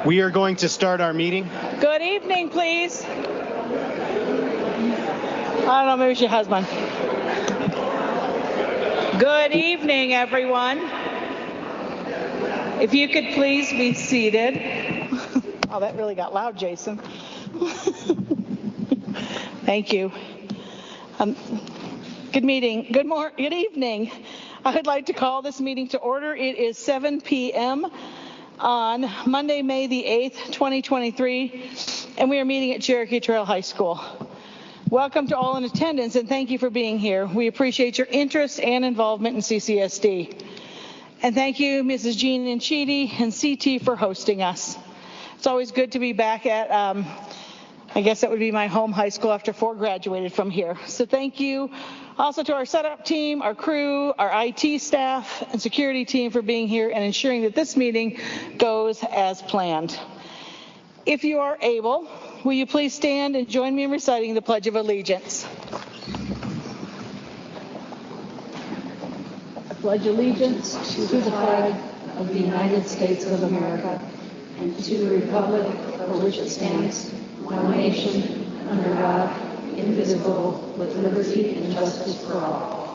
We are going to start our meeting. Good evening, please. I don't know, maybe she has one. Good evening, everyone. If you could please be seated. Oh, that really got loud, Jason. Thank you. Good evening. I would like to call this meeting to order. It is 7 p.m. on Monday, May the 8th, 2023, and we are meeting at Cherokee Trail High School. Welcome to all in attendance, and thank you for being here. We appreciate your interest and involvement in CCSD. And thank you, Mrs. Jean Nchidi and CT for hosting us. It's always good to be back at, I guess that would be my home high school after Ford graduated from here. So thank you also to our setup team, our crew, our IT staff, and security team for being here and ensuring that this meeting goes as planned. If you are able, will you please stand and join me in reciting the Pledge of Allegiance? I pledge allegiance to the flag of the United States of America and to the republic for which it stands, one nation, under God, indivisible, with liberty and justice for all.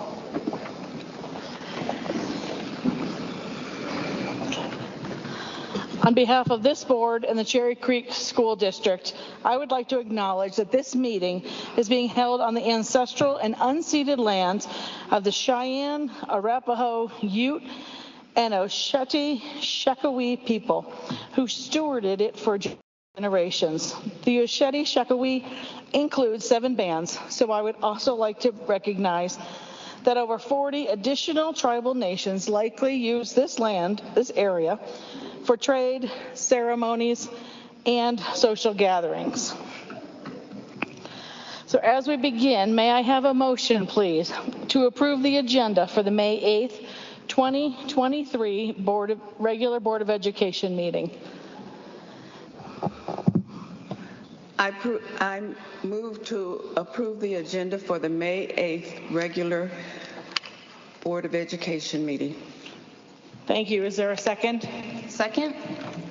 On behalf of this board and the Cherry Creek School District, I would like to acknowledge that this meeting is being held on the ancestral and unceded lands of the Cheyenne, Arapaho, Ute, and Osheti-Shekowee people who stewarded it for generations. The Osheti-Shekowee includes 7 bands, so I would also like to recognize that over 40 additional tribal nations likely use this area, for trade, ceremonies, and social gatherings. So as we begin, may I have a motion, please, to approve the agenda for the May 8th, 2023 regular Board of Education meeting? I move to approve the agenda for the May 8th regular Board of Education meeting. Thank you. Is there a second? Second.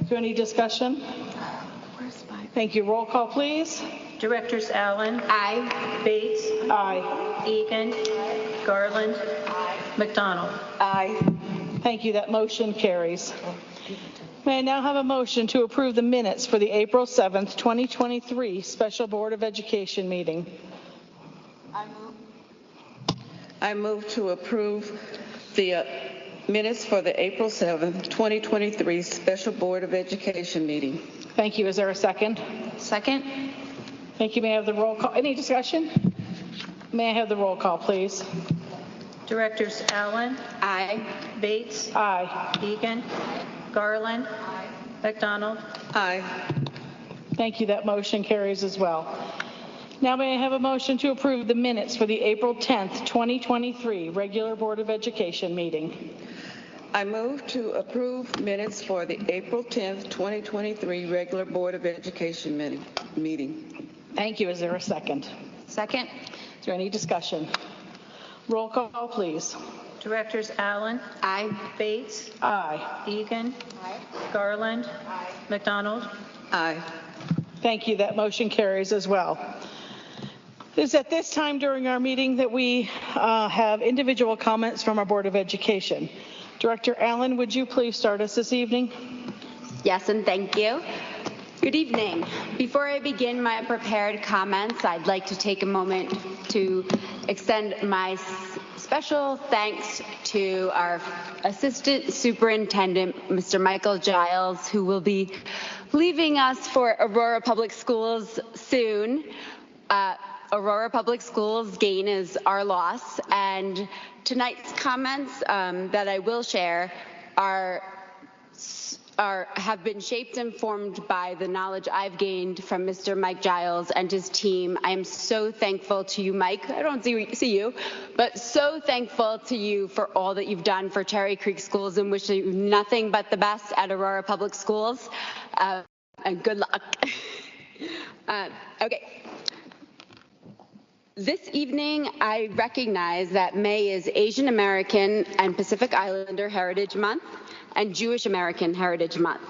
Is there any discussion? Thank you. Roll call, please. Directors Allen. Aye. Bates. Aye. Egan. Garland. McDonald. Aye. Thank you. That motion carries. May I now have a motion to approve the minutes for the April 7th, 2023 Special Board of Education meeting? I move to approve the minutes for the April 7th, 2023 Special Board of Education meeting. Thank you. Is there a second? Second. Thank you. May I have the roll call? Any discussion? May I have the roll call, please? Directors Allen. Aye. Bates. Aye. Egan. Garland. McDonald. Aye. Thank you. That motion carries as well. Now may I have a motion to approve the minutes for the April 10th, 2023 regular Board of Education meeting? I move to approve minutes for the April 10th, 2023 regular Board of Education meeting. Thank you. Is there a second? Second. Is there any discussion? Roll call, please. Directors Allen. Aye. Bates. Aye. Egan. Garland. McDonald. Aye. Thank you. That motion carries as well. It is at this time during our meeting that we have individual comments from our Board of Education. Director Allen, would you please start us this evening? Yes, and thank you. Good evening. Before I begin my prepared comments, I'd like to take a moment to extend my special thanks to our Assistant Superintendent, Mr. Michael Giles, who will be leaving us for Aurora Public Schools soon. Aurora Public Schools' gain is our loss, and tonight's comments that I will share have been shaped and formed by the knowledge I've gained from Mr. Mike Giles and his team. I am so thankful to you, Mike. I don't see you, but so thankful to you for all that you've done for Cherry Creek Schools, and wish you nothing but the best at Aurora Public Schools. And good luck. Okay. This evening, I recognize that May is Asian American and Pacific Islander Heritage Month and Jewish American Heritage Month.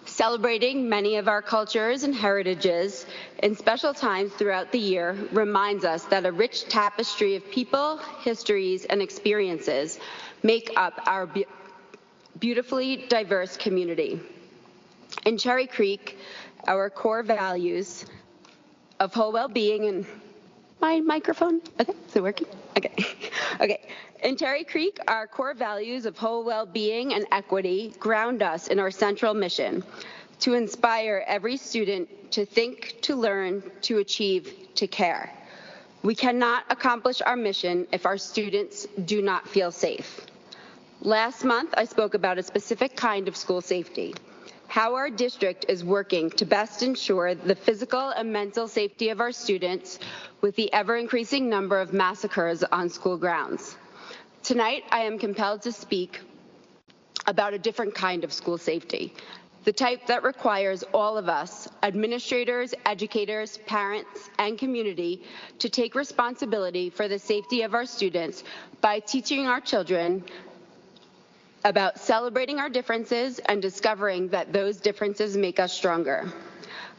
Celebrating many of our cultures and heritages in special times throughout the year reminds us that a rich tapestry of people, histories, and experiences make up our beautifully diverse community. In Cherry Creek, our core values of whole well-being and my microphone, okay, is it working? Okay. In Cherry Creek, our core values of whole well-being and equity ground us in our central mission to inspire every student to think, to learn, to achieve, to care. We cannot accomplish our mission if our students do not feel safe. Last month, I spoke about a specific kind of school safety, how our district is working to best ensure the physical and mental safety of our students with the ever-increasing number of massacres on school grounds. Tonight, I am compelled to speak about a different kind of school safety, the type that requires all of us, administrators, educators, parents, and community, to take responsibility for the safety of our students by teaching our children about celebrating our differences and discovering that those differences make us stronger.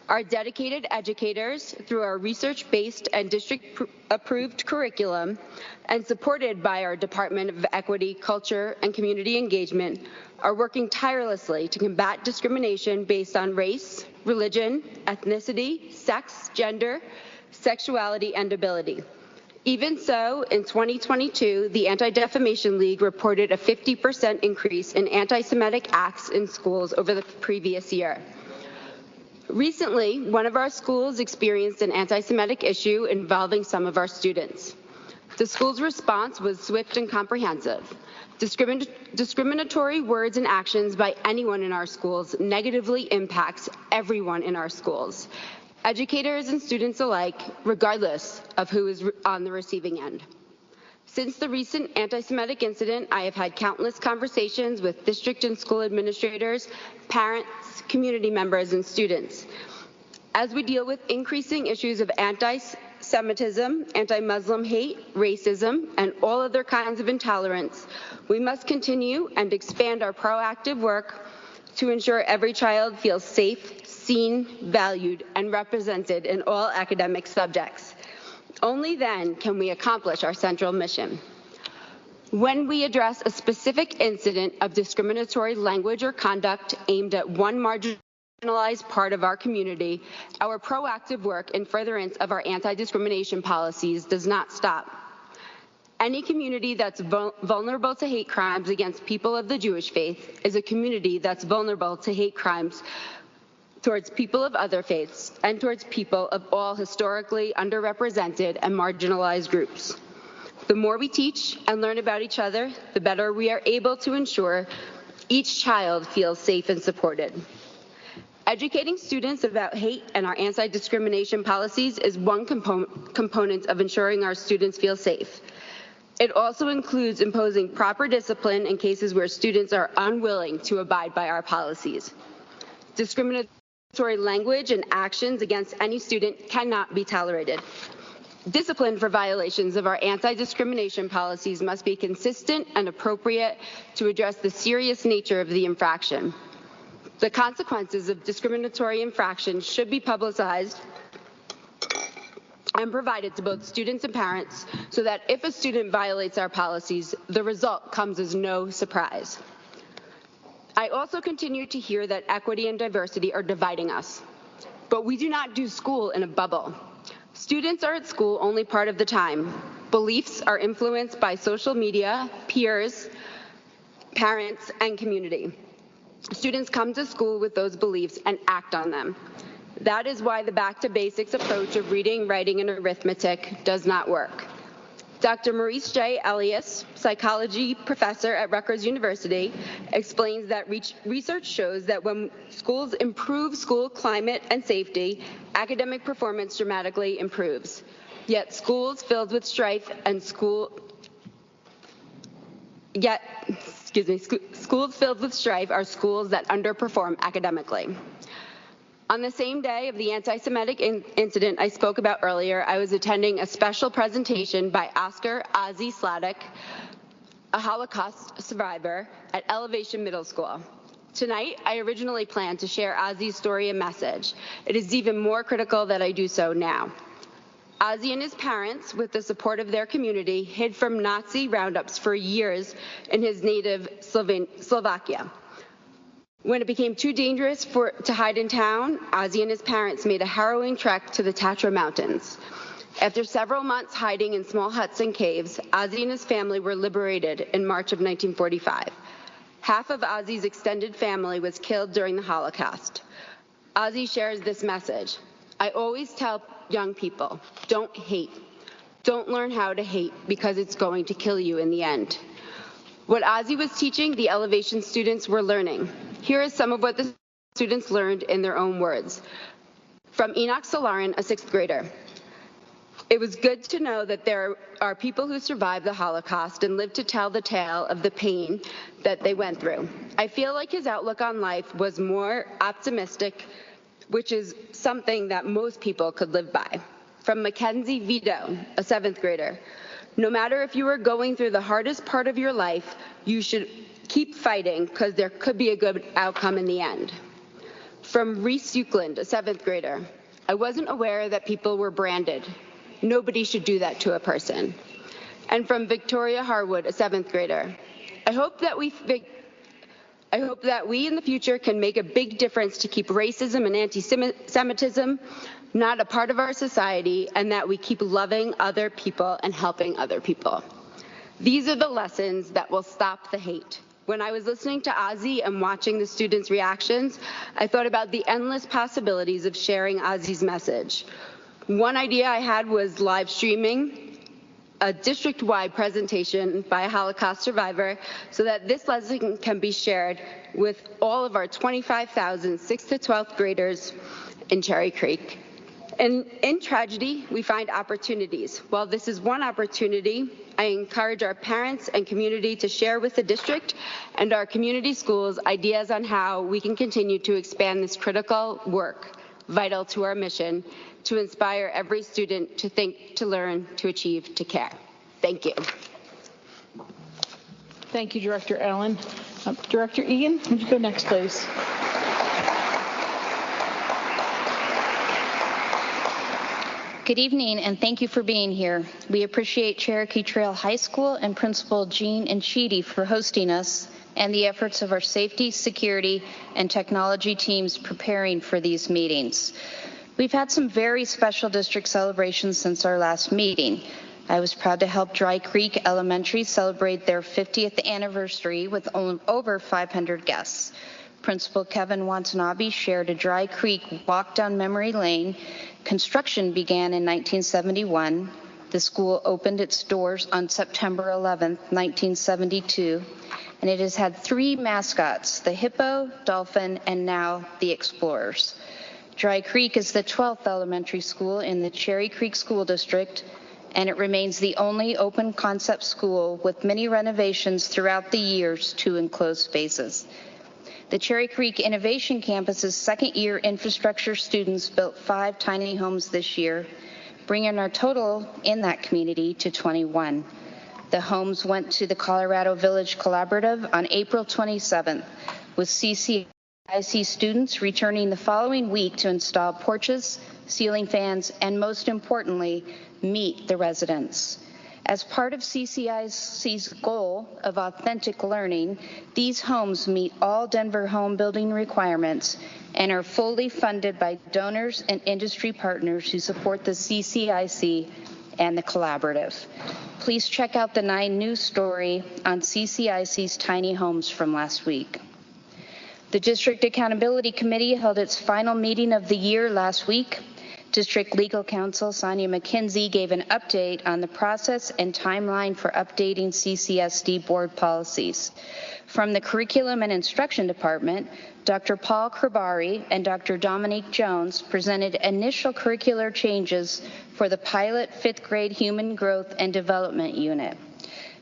Our dedicated educators, through our research-based and district-approved curriculum, and supported by our Department of Equity, Culture, and Community Engagement, are working tirelessly to combat discrimination based on race, religion, ethnicity, sex, gender, sexuality, and ability. Even so, in 2022, the Anti-Defamation League reported a 50% increase in anti-Semitic acts in schools over the previous year. Recently, one of our schools experienced an anti-Semitic issue involving some of our students. The school's response was swift and comprehensive. Discriminatory words and actions by anyone in our schools negatively impacts everyone in our schools, educators and students alike, regardless of who is on the receiving end. Since the recent anti-Semitic incident, I have had countless conversations with district and school administrators, parents, community members, and students. As we deal with increasing issues of anti-Semitism, anti-Muslim hate, racism, and all other kinds of intolerance, we must continue and expand our proactive work to ensure every child feels safe, seen, valued, and represented in all academic subjects. Only then can we accomplish our central mission. When we address a specific incident of discriminatory language or conduct aimed at one marginalized part of our community, our proactive work in furtherance of our anti-discrimination policies does not stop. Any community that's vulnerable to hate crimes against people of the Jewish faith is a community that's vulnerable to hate crimes towards people of other faiths and towards people of all historically underrepresented and marginalized groups. The more we teach and learn about each other, the better we are able to ensure each child feels safe and supported. Educating students about hate and our anti-discrimination policies is one component of ensuring our students feel safe. It also includes imposing proper discipline in cases where students are unwilling to abide by our policies. Discriminatory language and actions against any student cannot be tolerated. Discipline for violations of our anti-discrimination policies must be consistent and appropriate to address the serious nature of the infraction. The consequences of discriminatory infractions should be publicized and provided to both students and parents so that if a student violates our policies, the result comes as no surprise. I also continue to hear that equity and diversity are dividing us, but we do not do school in a bubble. Students are at school only part of the time. Beliefs are influenced by social media, peers, parents, and community. Students come to school with those beliefs and act on them. That is why the back to basics approach of reading, writing, and arithmetic does not work. Dr. Maurice J. Elias, psychology professor at Rutgers University, explains that research shows that when schools improve school climate and safety, academic performance dramatically improves. Yet schools filled with strife and schools filled with strife are schools that underperform academically. On the same day of the anti-Semitic incident I spoke about earlier, I was attending a special presentation by Oscar Ozzy Sladek, a Holocaust survivor at Elevation Middle School. Tonight, I originally planned to share Ozzy's story and message. It is even more critical that I do so now. Ozzy and his parents, with the support of their community, hid from Nazi roundups for years in his native Slovakia. When it became too dangerous to hide in town, Ozzy and his parents made a harrowing trek to the Tatra Mountains. After several months hiding in small huts and caves, Ozzy and his family were liberated in March of 1945. Half of Ozzy's extended family was killed during the Holocaust. Ozzy shares this message. I always tell young people, don't hate. Don't learn how to hate because it's going to kill you in the end. What Ozzy was teaching, the Elevation students were learning. Here is some of what the students learned in their own words. From Enoch Solarin, a 6th grader. It was good to know that there are people who survived the Holocaust and lived to tell the tale of the pain that they went through. I feel like his outlook on life was more optimistic, which is something that most people could live by. From Mackenzie Vito, a 7th grader. No matter if you are going through the hardest part of your life, you should keep fighting because there could be a good outcome in the end. From Reese Euclid, a 7th grader. I wasn't aware that people were branded. Nobody should do that to a person. And from Victoria Harwood, a 7th grader. I hope that we in the future can make a big difference to keep racism and anti-Semitism not a part of our society, and that we keep loving other people and helping other people. These are the lessons that will stop the hate. When I was listening to Ozzy and watching the students' reactions, I thought about the endless possibilities of sharing Ozzy's message. One idea I had was live streaming a district-wide presentation by a Holocaust survivor so that this lesson can be shared with all of our 25,000 6th to 12th graders in Cherry Creek. And in tragedy, we find opportunities. While this is one opportunity, I encourage our parents and community to share with the district and our community schools ideas on how we can continue to expand this critical work, vital to our mission, to inspire every student to think, to learn, to achieve, to care. Thank you. Thank you, Director Allen. Director Egan, would you go next, please? Good evening, and thank you for being here. We appreciate Cherokee Trail High School and Principal Jean and Sheedy for hosting us and the efforts of our safety, security, and technology teams preparing for these meetings. We've had some very special district celebrations since our last meeting. I was proud to help Dry Creek Elementary celebrate their 50th anniversary with over 500 guests. Principal Kevin Watanabe shared a Dry Creek walk down memory lane. Construction began in 1971. The school opened its doors on September 11, 1972, and it has had 3 mascots, the hippo, dolphin, and now the explorers. Dry Creek is the 12th elementary school in the Cherry Creek School District, and it remains the only open concept school with many renovations throughout the years to enclosed spaces. The Cherry Creek Innovation Campus's second-year infrastructure students built 5 tiny homes this year, bringing our total in that community to 21. The homes went to the Colorado Village Collaborative on April 27th, with CCIC students returning the following week to install porches, ceiling fans, and most importantly, meet the residents. As part of CCIC's goal of authentic learning, these homes meet all Denver home building requirements and are fully funded by donors and industry partners who support the CCIC and the collaborative. Please check out the 9 News story on CCIC's tiny homes from last week. The District Accountability Committee held its final meeting of the year last week. District Legal Counsel Sonia McKenzie gave an update on the process and timeline for updating CCSD board policies. From the Curriculum and Instruction Department, Dr. Paul Krabari and Dr. Dominique Jones presented initial curricular changes for the pilot 5th grade Human Growth and Development Unit.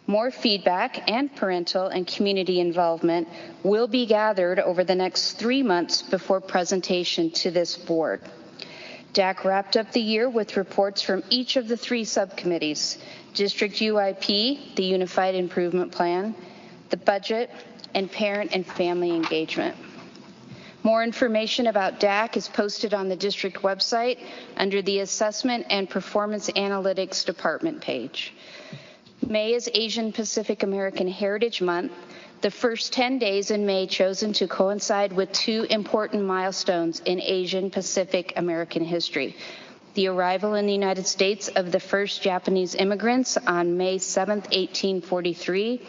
More feedback and parental and community involvement will be gathered over the next 3 months before presentation to this board. DAC wrapped up the year with reports from each of the 3 subcommittees: District UIP, the Unified Improvement Plan, the budget, and parent and family engagement. More information about DAC is posted on the district website under the Assessment and Performance Analytics Department page. May is Asian Pacific American Heritage Month, the first 10 days in May chosen to coincide with two important milestones in Asian Pacific American history: the arrival in the United States of the first Japanese immigrants on May 7, 1843,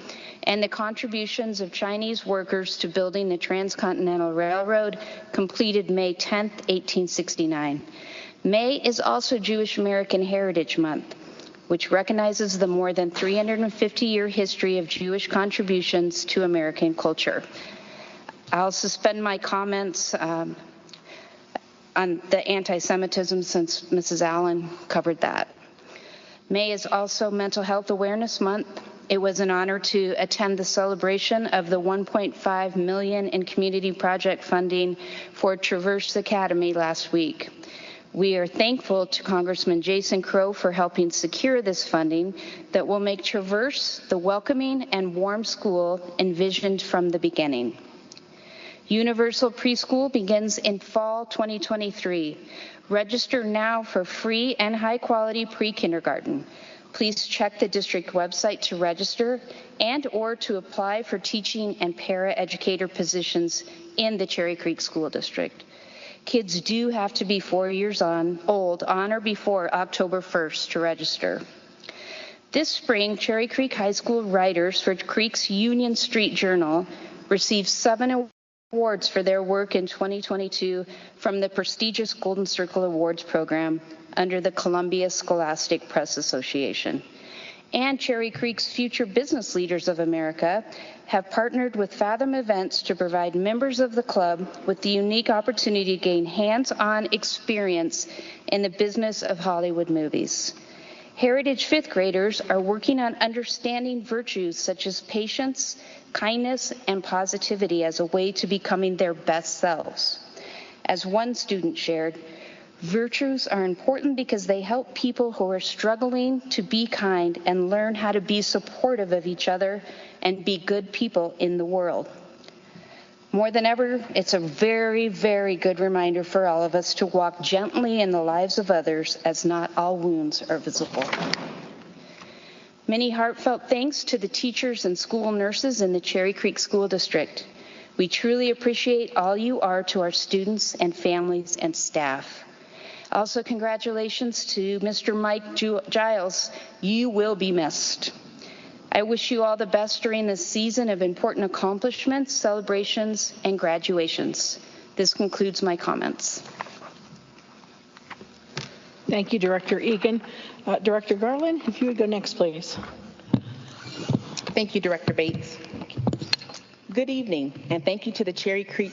and the contributions of Chinese workers to building the Transcontinental Railroad, completed May 10, 1869. May is also Jewish American Heritage Month, which recognizes the more than 350-year history of Jewish contributions to American culture. I'll suspend my comments on the anti-Semitism since Mrs. Allen covered that. May is also Mental Health Awareness Month. It was an honor to attend the celebration of the $1.5 million in community project funding for Traverse Academy last week. We are thankful to Congressman Jason Crow for helping secure this funding that will make Traverse the welcoming and warm school envisioned from the beginning. Universal Preschool begins in fall 2023. Register now for free and high-quality pre-kindergarten. Please check the district website to register and/or to apply for teaching and para-educator positions in the Cherry Creek School District. Kids do have to be 4 years old on or before October 1st to register. This spring, Cherry Creek High School writers for Creek's Union Street Journal received 7 awards for their work in 2022 from the prestigious Golden Circle Awards program under the Columbia Scholastic Press Association. And Cherry Creek's Future Business Leaders of America have partnered with Fathom Events to provide members of the club with the unique opportunity to gain hands-on experience in the business of Hollywood movies. Heritage fifth graders are working on understanding virtues such as patience, kindness, and positivity as a way to becoming their best selves. As one student shared, virtues are important because they help people who are struggling to be kind and learn how to be supportive of each other and be good people in the world. More than ever, it's a very, very good reminder for all of us to walk gently in the lives of others, as not all wounds are visible. Many heartfelt thanks to the teachers and school nurses in the Cherry Creek School District. We truly appreciate all you are to our students and families and staff. Also, congratulations to Mr. Mike Giles. You will be missed. I wish you all the best during this season of important accomplishments, celebrations, and graduations. This concludes my comments. Thank you, Director Egan. Director Garland, if you would go next, please. Thank you, Director Bates. Good evening, and thank you to the Cherokee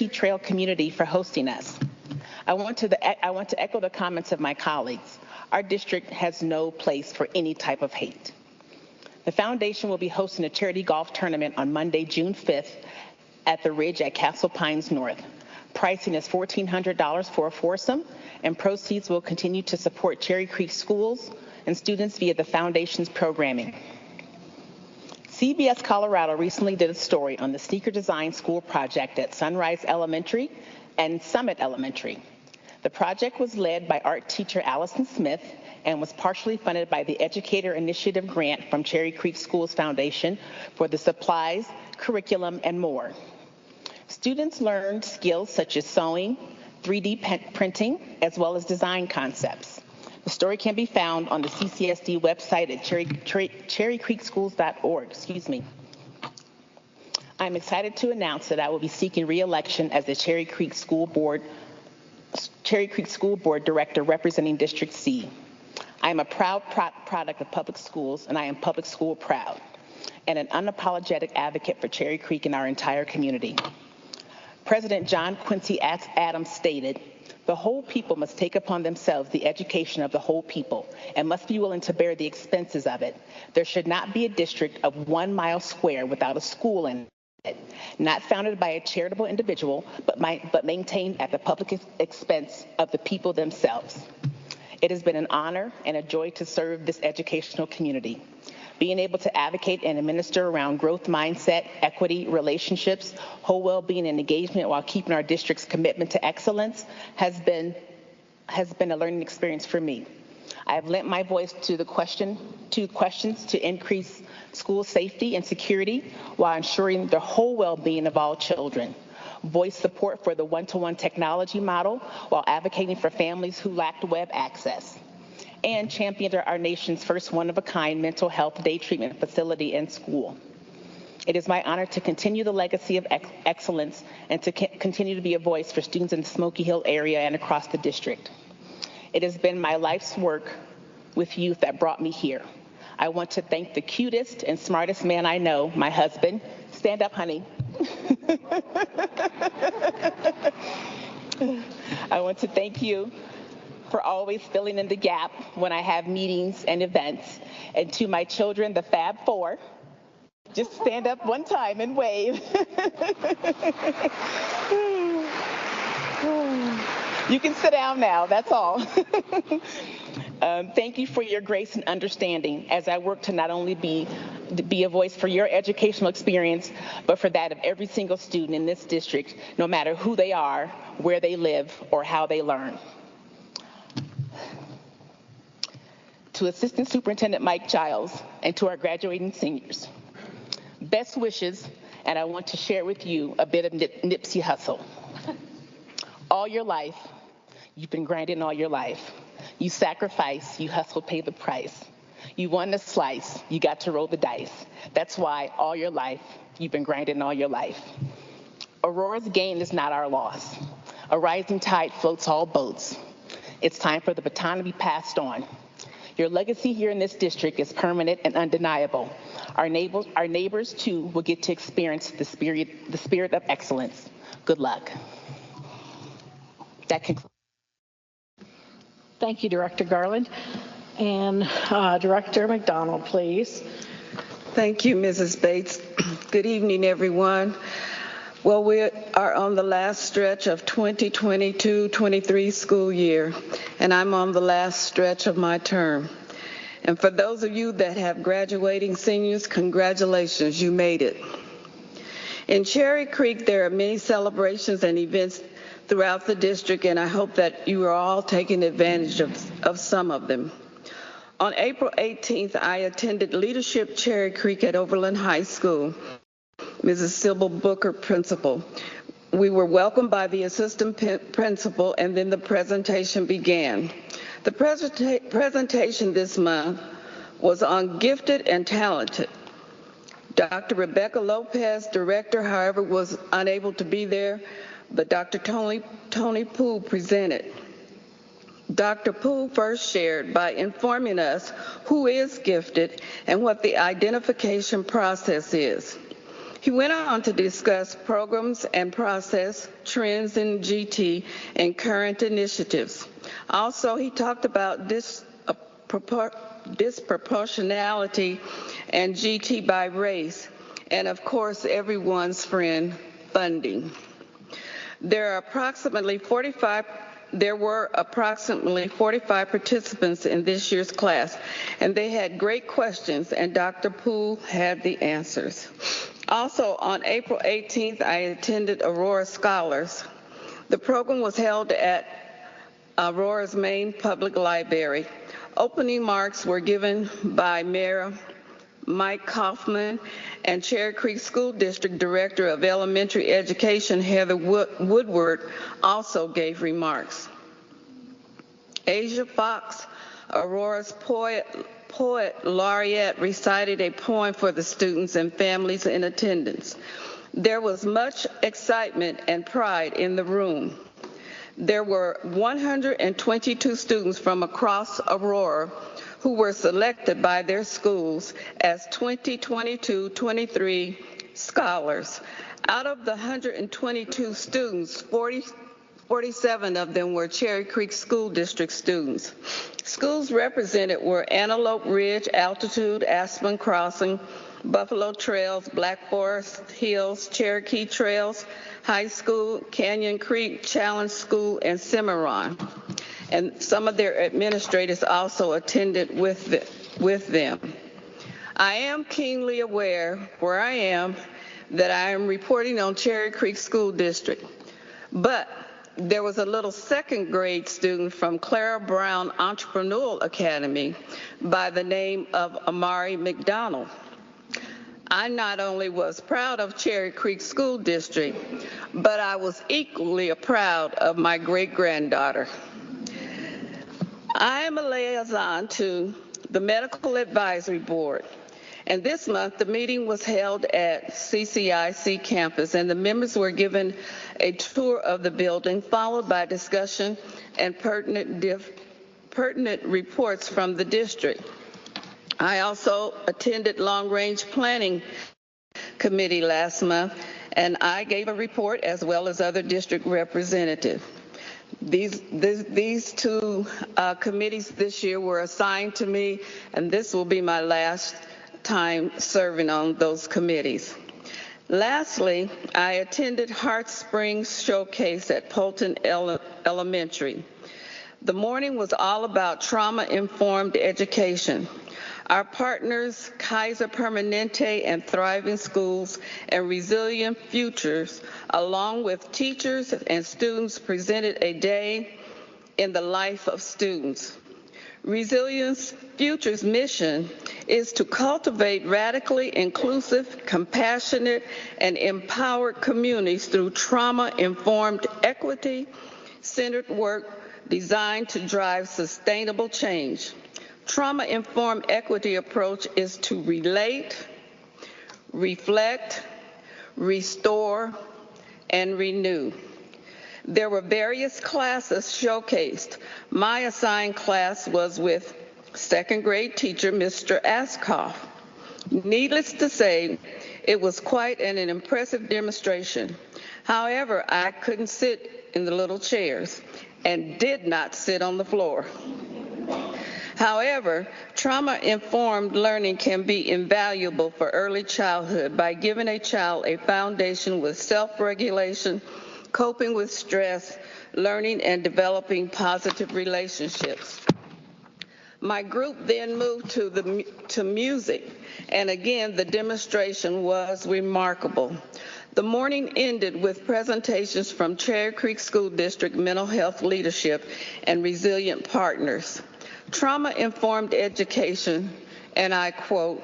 Trail community for hosting us. I want to echo the comments of my colleagues. Our district has no place for any type of hate. The foundation will be hosting a charity golf tournament on Monday, June 5th at the Ridge at Castle Pines North. Pricing is $1,400 for a foursome, and proceeds will continue to support Cherry Creek schools and students via the foundation's programming. CBS Colorado recently did a story on the sneaker design school project at Sunrise Elementary and Summit Elementary. The project was led by art teacher Allison Smith and was partially funded by the Educator Initiative grant from Cherry Creek Schools Foundation for the supplies, curriculum, and more. Students learned skills such as sewing, 3D printing, as well as design concepts. The story can be found on the CCSD website at cherrycreekschools.org. I'm excited to announce that I will be seeking re-election as the Cherry Creek School Board Director representing District C. I am a proud product of public schools, and I am public school proud, and an unapologetic advocate for Cherry Creek and our entire community. President John Quincy Adams stated, "The whole people must take upon themselves the education of the whole people and must be willing to bear the expenses of it. There should not be a district of 1 mile square without a school in it, not founded by a charitable individual, but maintained at the public expense of the people themselves." It has been an honor and a joy to serve this educational community. being able to advocate and administer around growth mindset, equity, relationships, whole well-being, and engagement while keeping our district's commitment to excellence has been a learning experience for me. I have lent my voice to questions to increase school safety and security while ensuring the whole well-being of all children. Voiced support for the one-to-one technology model while advocating for families who lacked web access, and championed our nation's first one-of-a-kind mental health day treatment facility and school. It is my honor to continue the legacy of excellence and to continue to be a voice for students in the Smoky Hill area and across the district. It has been my life's work with youth that brought me here. I want to thank the cutest and smartest man I know, my husband. Stand up, honey. I want to thank you for always filling in the gap when I have meetings and events. And to my children, the Fab Four, just stand up one time and wave. You can sit down now, that's all. Thank you for your grace and understanding as I work to not only be a voice for your educational experience, but for that of every single student in this district, no matter who they are, where they live, or how they learn. To Assistant Superintendent Mike Giles and to our graduating seniors, best wishes, and I want to share with you a bit of Nipsey Hussle. All your life, you've been grinding all your life. You sacrifice, you hustle, pay the price. You won the slice, you got to roll the dice. That's why all your life, you've been grinding all your life. Aurora's gain is not our loss. A rising tide floats all boats. It's time for the baton to be passed on. Your legacy here in this district is permanent and undeniable. Our neighbors too will get to experience the spirit of excellence. Good luck. That concludes. Thank you, Director Garland. And Director McDonald, please. Thank you, Mrs. Bates. Good evening, everyone. Well, we are on the last stretch of 2022-23 school year, and I'm on the last stretch of my term. And for those of you that have graduating seniors, congratulations, you made it. In Cherry Creek, there are many celebrations and events throughout the district, and I hope that you are all taking advantage of some of them. On April 18th, I attended Leadership Cherry Creek at Overland High School. Mrs. Sybil Booker, principal. We were welcomed by the assistant principal, and then the presentation began. The presentation this month was on gifted and talented. Dr. Rebecca Lopez, director, however, was unable to be there, but Dr. Tony Poole presented. Dr. Poole first shared by informing us who is gifted and what the identification process is. He went on to discuss programs and process, trends in GT, and current initiatives. Also, he talked about disproportionality and GT by race, and of course, everyone's friend, funding. There were approximately 45 participants in this year's class, and they had great questions, and Dr. Poole had the answers. Also, on April 18th, I attended Aurora Scholars. The program was held at Aurora's main public library. Opening marks were given by Mayor Mike Kaufman, and Cherry Creek School District Director of Elementary Education, Heather Woodward, also gave remarks. Asia Fox, Aurora's poet laureate, recited a poem for the students and families in attendance. There was much excitement and pride in the room. There were 122 students from across Aurora who were selected by their schools as 2022-23 scholars. Out of the 122 students, 47 of them were Cherry Creek School District students. Schools represented were Antelope Ridge, Altitude, Aspen Crossing, Buffalo Trails, Black Forest Hills, Cherokee Trails High School, Canyon Creek, Challenge School, and Cimarron. And some of their administrators also attended with them. I am keenly aware where I am that I am reporting on Cherry Creek School District, but there was a little second grade student from Clara Brown Entrepreneurial Academy by the name of Amari McDonald. I not only was proud of Cherry Creek School District, but I was equally proud of my great-granddaughter. I am a liaison to the Medical Advisory Board, and this month the meeting was held at CCIC campus, and the members were given a tour of the building, followed by discussion and pertinent reports from the district. I also attended Long-Range Planning Committee last month, and I gave a report as well as other district representatives. These two committees this year were assigned to me, and this will be my last time serving on those committees. Lastly, I attended Heart Springs Showcase at Polton Elementary. The morning was all about trauma-informed education. Our partners, Kaiser Permanente and Thriving Schools and Resilient Futures, along with teachers and students, presented a day in the life of students. Resilience Futures' mission is to cultivate radically inclusive, compassionate, and empowered communities through trauma-informed, equity-centered work designed to drive sustainable change. Trauma-informed equity approach is to relate, reflect, restore, and renew. There were various classes showcased. My assigned class was with second grade teacher, Mr. Askoff. Needless to say, it was quite an impressive demonstration. However, I couldn't sit in the little chairs and did not sit on the floor. However, trauma-informed learning can be invaluable for early childhood by giving a child a foundation with self-regulation, coping with stress, learning and developing positive relationships. My group then moved to music, and again, the demonstration was remarkable. The morning ended with presentations from Cherry Creek School District Mental Health Leadership and Resilient Partners. Trauma-informed education, and I quote,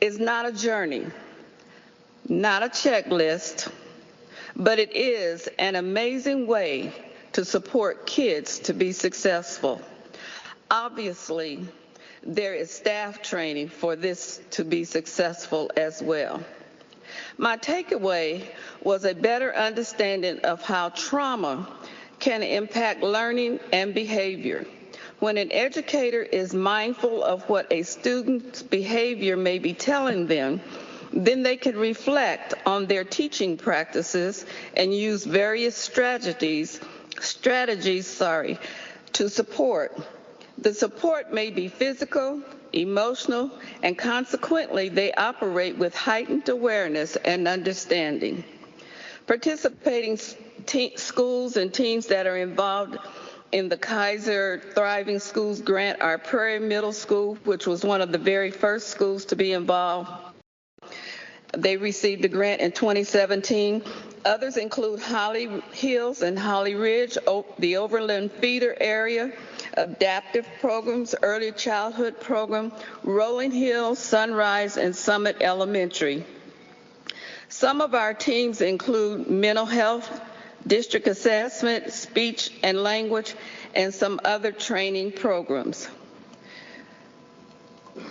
is not a journey, not a checklist, but it is an amazing way to support kids to be successful. Obviously, there is staff training for this to be successful as well. My takeaway was a better understanding of how trauma can impact learning and behavior. When an educator is mindful of what a student's behavior may be telling them, then they can reflect on their teaching practices and use various strategies to support. The support may be physical, emotional, and consequently they operate with heightened awareness and understanding. Participating schools and teams that are involved in the Kaiser Thriving Schools grant are Prairie Middle School, which was one of the very first schools to be involved. They received a grant in 2017. Others include Holly Hills and Holly Ridge, the Overland Feeder area, adaptive programs, early childhood program, Rolling Hills, Sunrise, and Summit Elementary. Some of our teams include mental health, district assessment, speech and language, and some other training programs.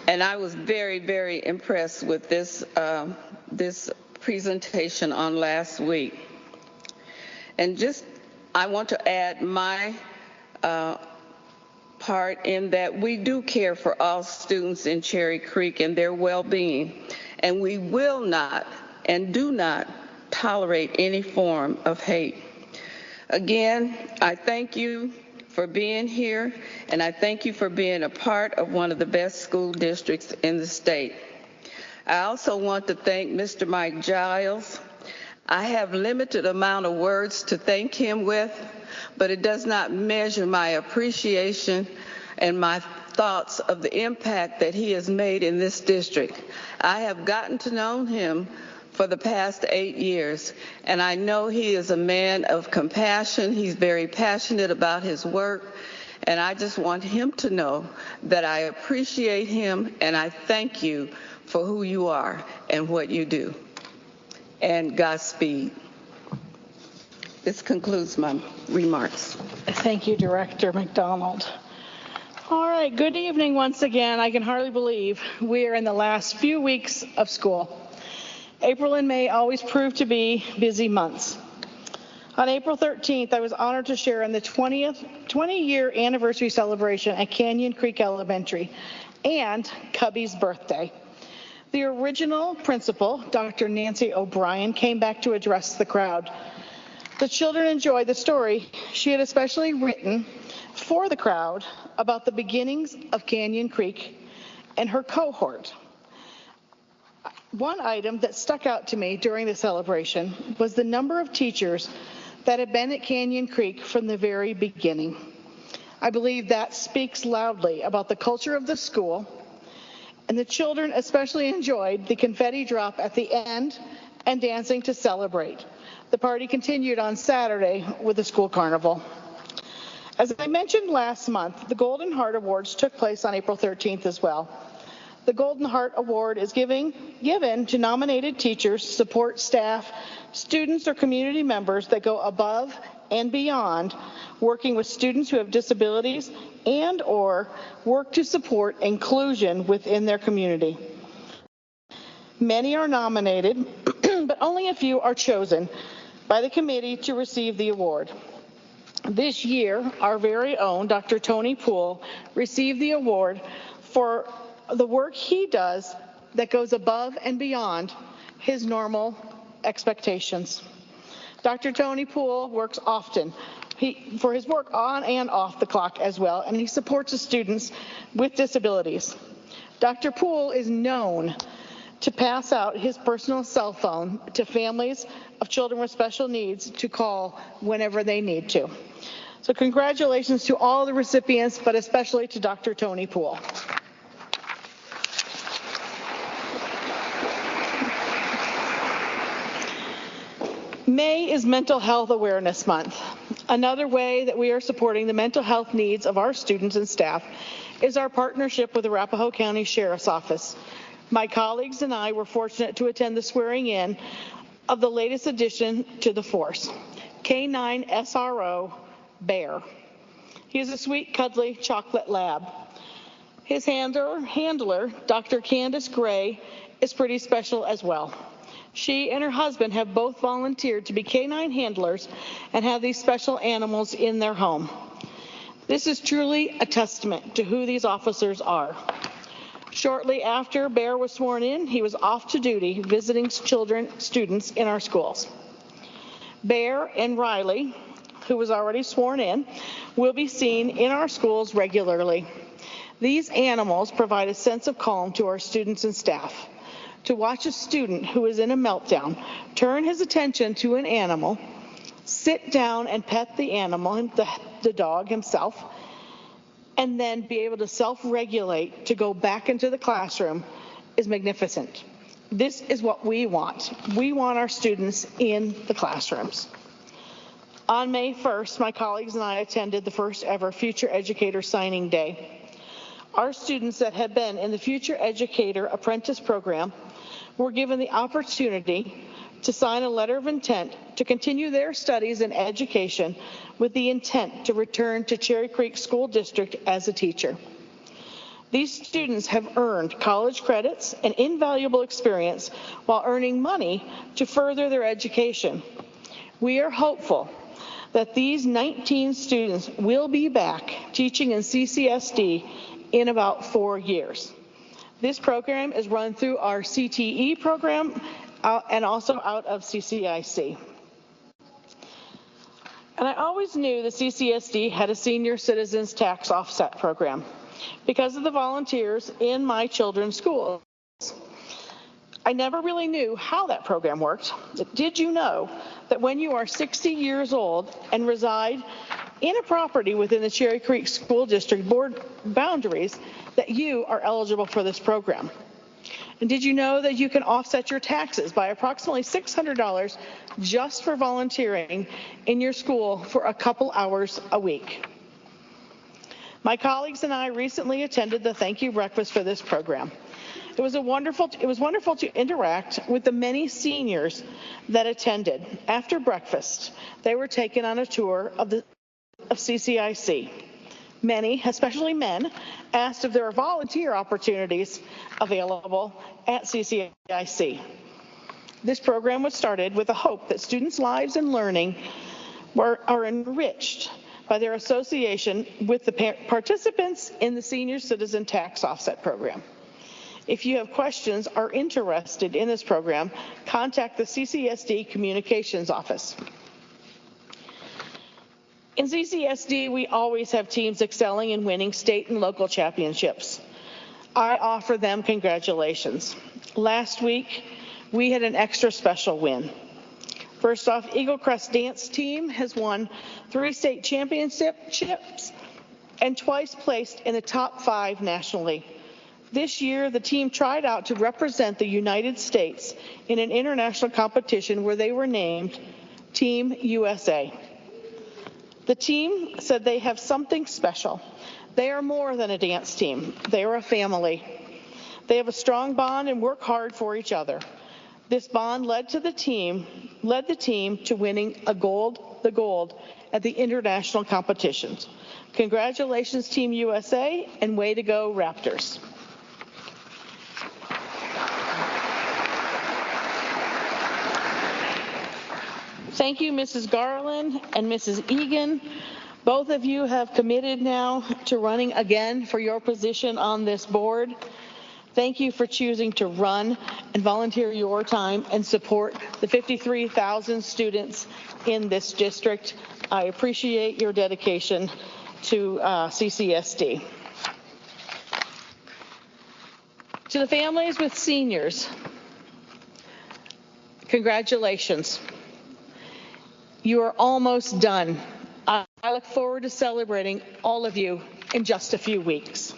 And I was very, very impressed with this presentation on last week. And I want to add my part in that we do care for all students in Cherry Creek and their well-being, and we will not and do not tolerate any form of hate. Again, I thank you for being here, and I thank you for being a part of one of the best school districts in the state. I also want to thank Mr. Mike Giles. I have limited amount of words to thank him with, but it does not measure my appreciation and my thoughts of the impact that he has made in this district. I have gotten to know him for the past 8 years, and I know he is a man of compassion. He's very passionate about his work, and I just want him to know that I appreciate him and I thank you for who you are and what you do. And Godspeed. This concludes my remarks. Thank you, Director McDonald. All right, good evening once again. I can hardly believe we are in the last few weeks of school. April and May always prove to be busy months. On April 13th, I was honored to share in the 20-year anniversary celebration at Canyon Creek Elementary and Cubby's birthday. The original principal, Dr. Nancy O'Brien, came back to address the crowd. The children enjoyed the story she had especially written for the crowd about the beginnings of Canyon Creek and her cohort. One item that stuck out to me during the celebration was the number of teachers that had been at Canyon Creek from the very beginning. I believe that speaks loudly about the culture of the school, and the children especially enjoyed the confetti drop at the end and dancing to celebrate. The party continued on Saturday with the school carnival. As I mentioned last month, the Golden Heart Awards took place on April 13th as well. The Golden Heart Award is given to nominated teachers, support staff, students, or community members that go above and beyond working with students who have disabilities and/or work to support inclusion within their community. Many are nominated, but only a few are chosen by the committee to receive the award. This year, our very own Dr. Tony Poole received the award for the work he does that goes above and beyond his normal expectations. Dr. Tony Poole works often for his work on and off the clock as well, and he supports the students with disabilities. Dr. Poole is known to pass out his personal cell phone to families of children with special needs to call whenever they need to. So congratulations to all the recipients, but especially to Dr. Tony Poole. May is Mental Health Awareness Month. Another way that we are supporting the mental health needs of our students and staff is our partnership with the Arapahoe County Sheriff's Office. My colleagues and I were fortunate to attend the swearing in of the latest addition to the force, K9 SRO Bear. He is a sweet, cuddly chocolate lab. His handler, Dr. Candace Gray, is pretty special as well. She and her husband have both volunteered to be K9 handlers and have these special animals in their home. This is truly a testament to who these officers are. Shortly after Bear was sworn in, he was off to duty visiting students in our schools. Bear and Riley, who was already sworn in, will be seen in our schools regularly. These animals provide a sense of calm to our students and staff. To watch a student who is in a meltdown turn his attention to an animal, sit down and pet the animal, the dog himself, and then be able to self-regulate to go back into the classroom is magnificent. This is what we want. We want our students in the classrooms. On May 1st, my colleagues and I attended the first ever Future Educator Signing Day. Our students that have been in the Future Educator Apprentice Program were given the opportunity to sign a letter of intent to continue their studies in education with the intent to return to Cherry Creek School District as a teacher. These students have earned college credits and invaluable experience while earning money to further their education. We are hopeful that these 19 students will be back teaching in CCSD in about 4 years. This program is run through our CTE program and also out of CCIC. And I always knew the CCSD had a senior citizens tax offset program because of the volunteers in my children's schools. I never really knew how that program worked. But did you know that when you are 60 years old and reside in a property within the Cherry Creek School District board boundaries, that you are eligible for this program. And did you know that you can offset your taxes by approximately $600 just for volunteering in your school for a couple hours a week? My colleagues and I recently attended the thank you breakfast for this program. It was wonderful to interact with the many seniors that attended. After breakfast, they were taken on a tour of CCIC. Many, especially men, asked if there are volunteer opportunities available at CCIC. This program was started with the hope that students' lives and learning are enriched by their association with the participants in the Senior Citizen Tax Offset Program. If you have questions or are interested in this program, contact the CCSD Communications Office. In CCSD, we always have teams excelling and winning state and local championships. I offer them congratulations. Last week, we had an extra special win. First off, Eagle Crest Dance Team has won 3 state championships and twice placed in the top 5 nationally. This year, the team tried out to represent the United States in an international competition where they were named Team USA. The team said they have something special. They are more than a dance team. They are a family. They have a strong bond and work hard for each other. This bond led the team to winning the gold at the international competitions. Congratulations, Team USA, and way to go, Raptors. Thank you, Mrs. Garland and Mrs. Egan. Both of you have committed now to running again for your position on this board. Thank you for choosing to run and volunteer your time and support the 53,000 students in this district. I appreciate your dedication to CCSD. To the families with seniors, congratulations. You are almost done. I look forward to celebrating all of you in just a few weeks.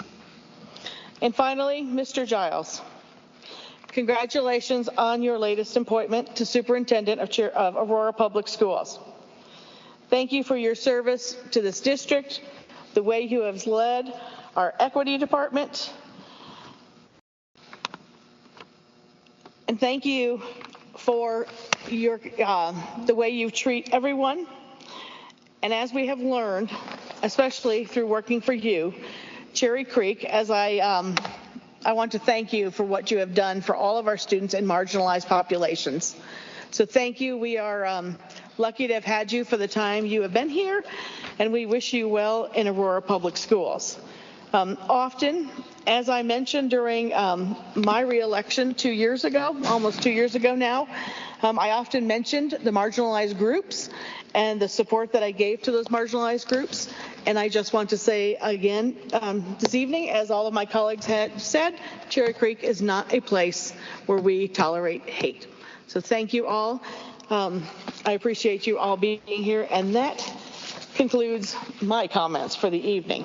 And finally, Mr. Giles, congratulations on your latest appointment to Superintendent of Aurora Public Schools. Thank you for your service to this district, the way you have led our equity department, and thank you for your the way you treat everyone. And as we have learned, especially through working for you, Cherry Creek, as I want to thank you for what you have done for all of our students in marginalized populations. So thank you. We are lucky to have had you for the time you have been here, and we wish you well in Aurora Public Schools. Often, as I mentioned during my reelection 2 years ago, almost 2 years ago now, I often mentioned the marginalized groups and the support that I gave to those marginalized groups. And I just want to say again this evening, as all of my colleagues had said, Cherry Creek is not a place where we tolerate hate. So thank you all. I appreciate you all being here, and that concludes my comments for the evening.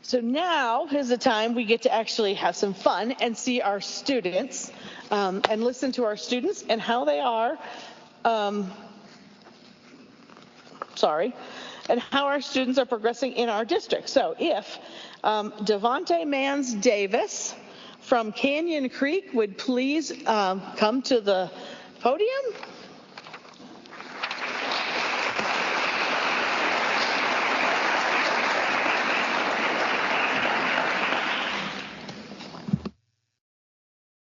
So now is the time we get to actually have some fun and see our students and listen to our students and how they are, and how our students are progressing in our district. So if Devontae Mans Davis from Canyon Creek would please come to the podium.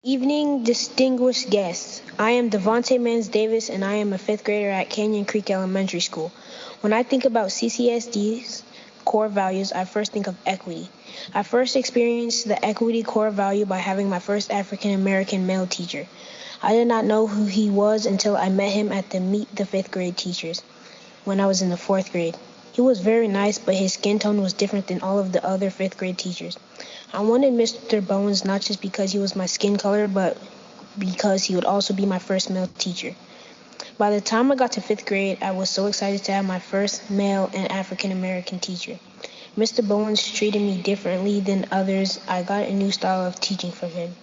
Evening, distinguished guests. I am Devontae Mans Davis, and I am a 5th grader at Canyon Creek Elementary School. When I think about CCSD's core values, I first think of equity. I first experienced the equity core value by having my first African American male teacher. I did not know who he was until I met him at the Meet the 5th grade teachers when I was in the 4th grade. He was very nice, but his skin tone was different than all of the other 5th grade teachers. I wanted Mr. Bowens not just because he was my skin color, but because he would also be my first male teacher. By the time I got to 5th grade, I was so excited to have my first male and African American teacher. Mr. Bowens treated me differently than others. I got a new style of teaching from him.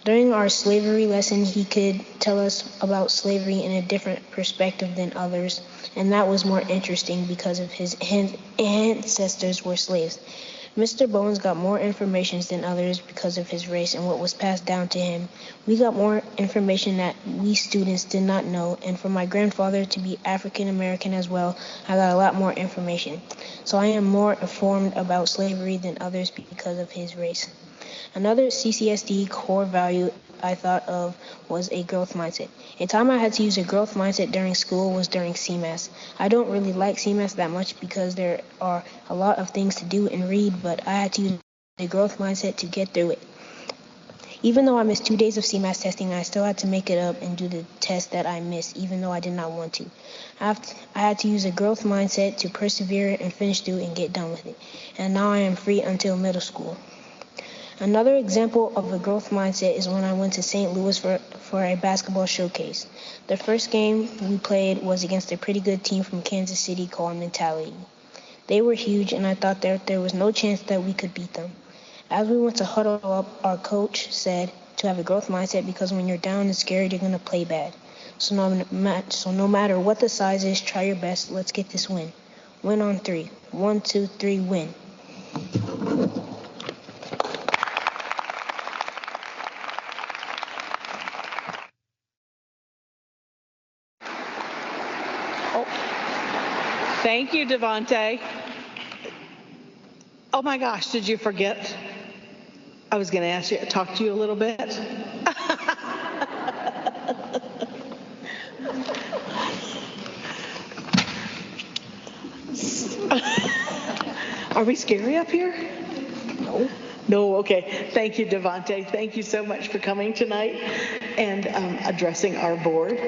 During our slavery lesson, he could tell us about slavery in a different perspective than others, and that was more interesting because of his ancestors were slaves. Mr. Bowens got more information than others because of his race and what was passed down to him. We got more information that we students did not know, and for my grandfather to be African American as well, I got a lot more information. So I am more informed about slavery than others because of his race. Another CCSD core value I thought of was a growth mindset. A time I had to use a growth mindset during school was during CMAS. I don't really like CMAS that much because there are a lot of things to do and read, but I had to use the growth mindset to get through it. Even though I missed 2 days of CMAS testing, I still had to make it up and do the test that I missed, even though I did not want to. I had to use a growth mindset to persevere and finish through and get done with it. And now I am free until middle school. Another example of a growth mindset is when I went to St. Louis for a basketball showcase. The first game we played was against a pretty good team from Kansas City called Mentality. They were huge, and I thought there was no chance that we could beat them. As we went to huddle up, our coach said to have a growth mindset because when you're down and scared, you're going to play bad. So no matter what the size is, try your best. Let's get this win. Win on 3. 1, 2, 3, win. Thank you, Devontae. Oh my gosh, did you forget? I was going to ask you to talk to you a little bit. Are we scary up here? No. No, okay. Thank you, Devontae. Thank you so much for coming tonight and addressing our board.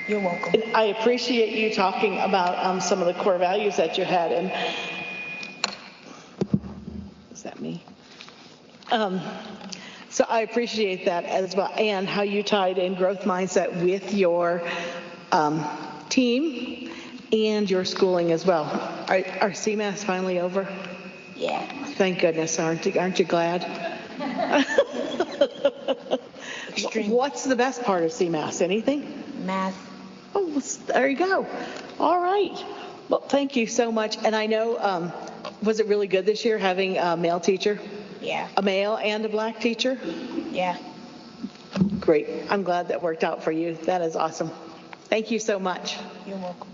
You're welcome. And I appreciate you talking about some of the core values that you had. And is that me? So I appreciate that as well, and how you tied in growth mindset with your team and your schooling as well. Are CMAS finally over? Yeah. Thank goodness. Aren't you glad? Extreme. What's the best part of CMAS? Anything? Math. Oh, there you go. All right. Well, thank you so much. And I know, was it really good this year having a male teacher? Yeah. A male and a black teacher? Yeah. Great. I'm glad that worked out for you. That is awesome. Thank you so much. You're welcome.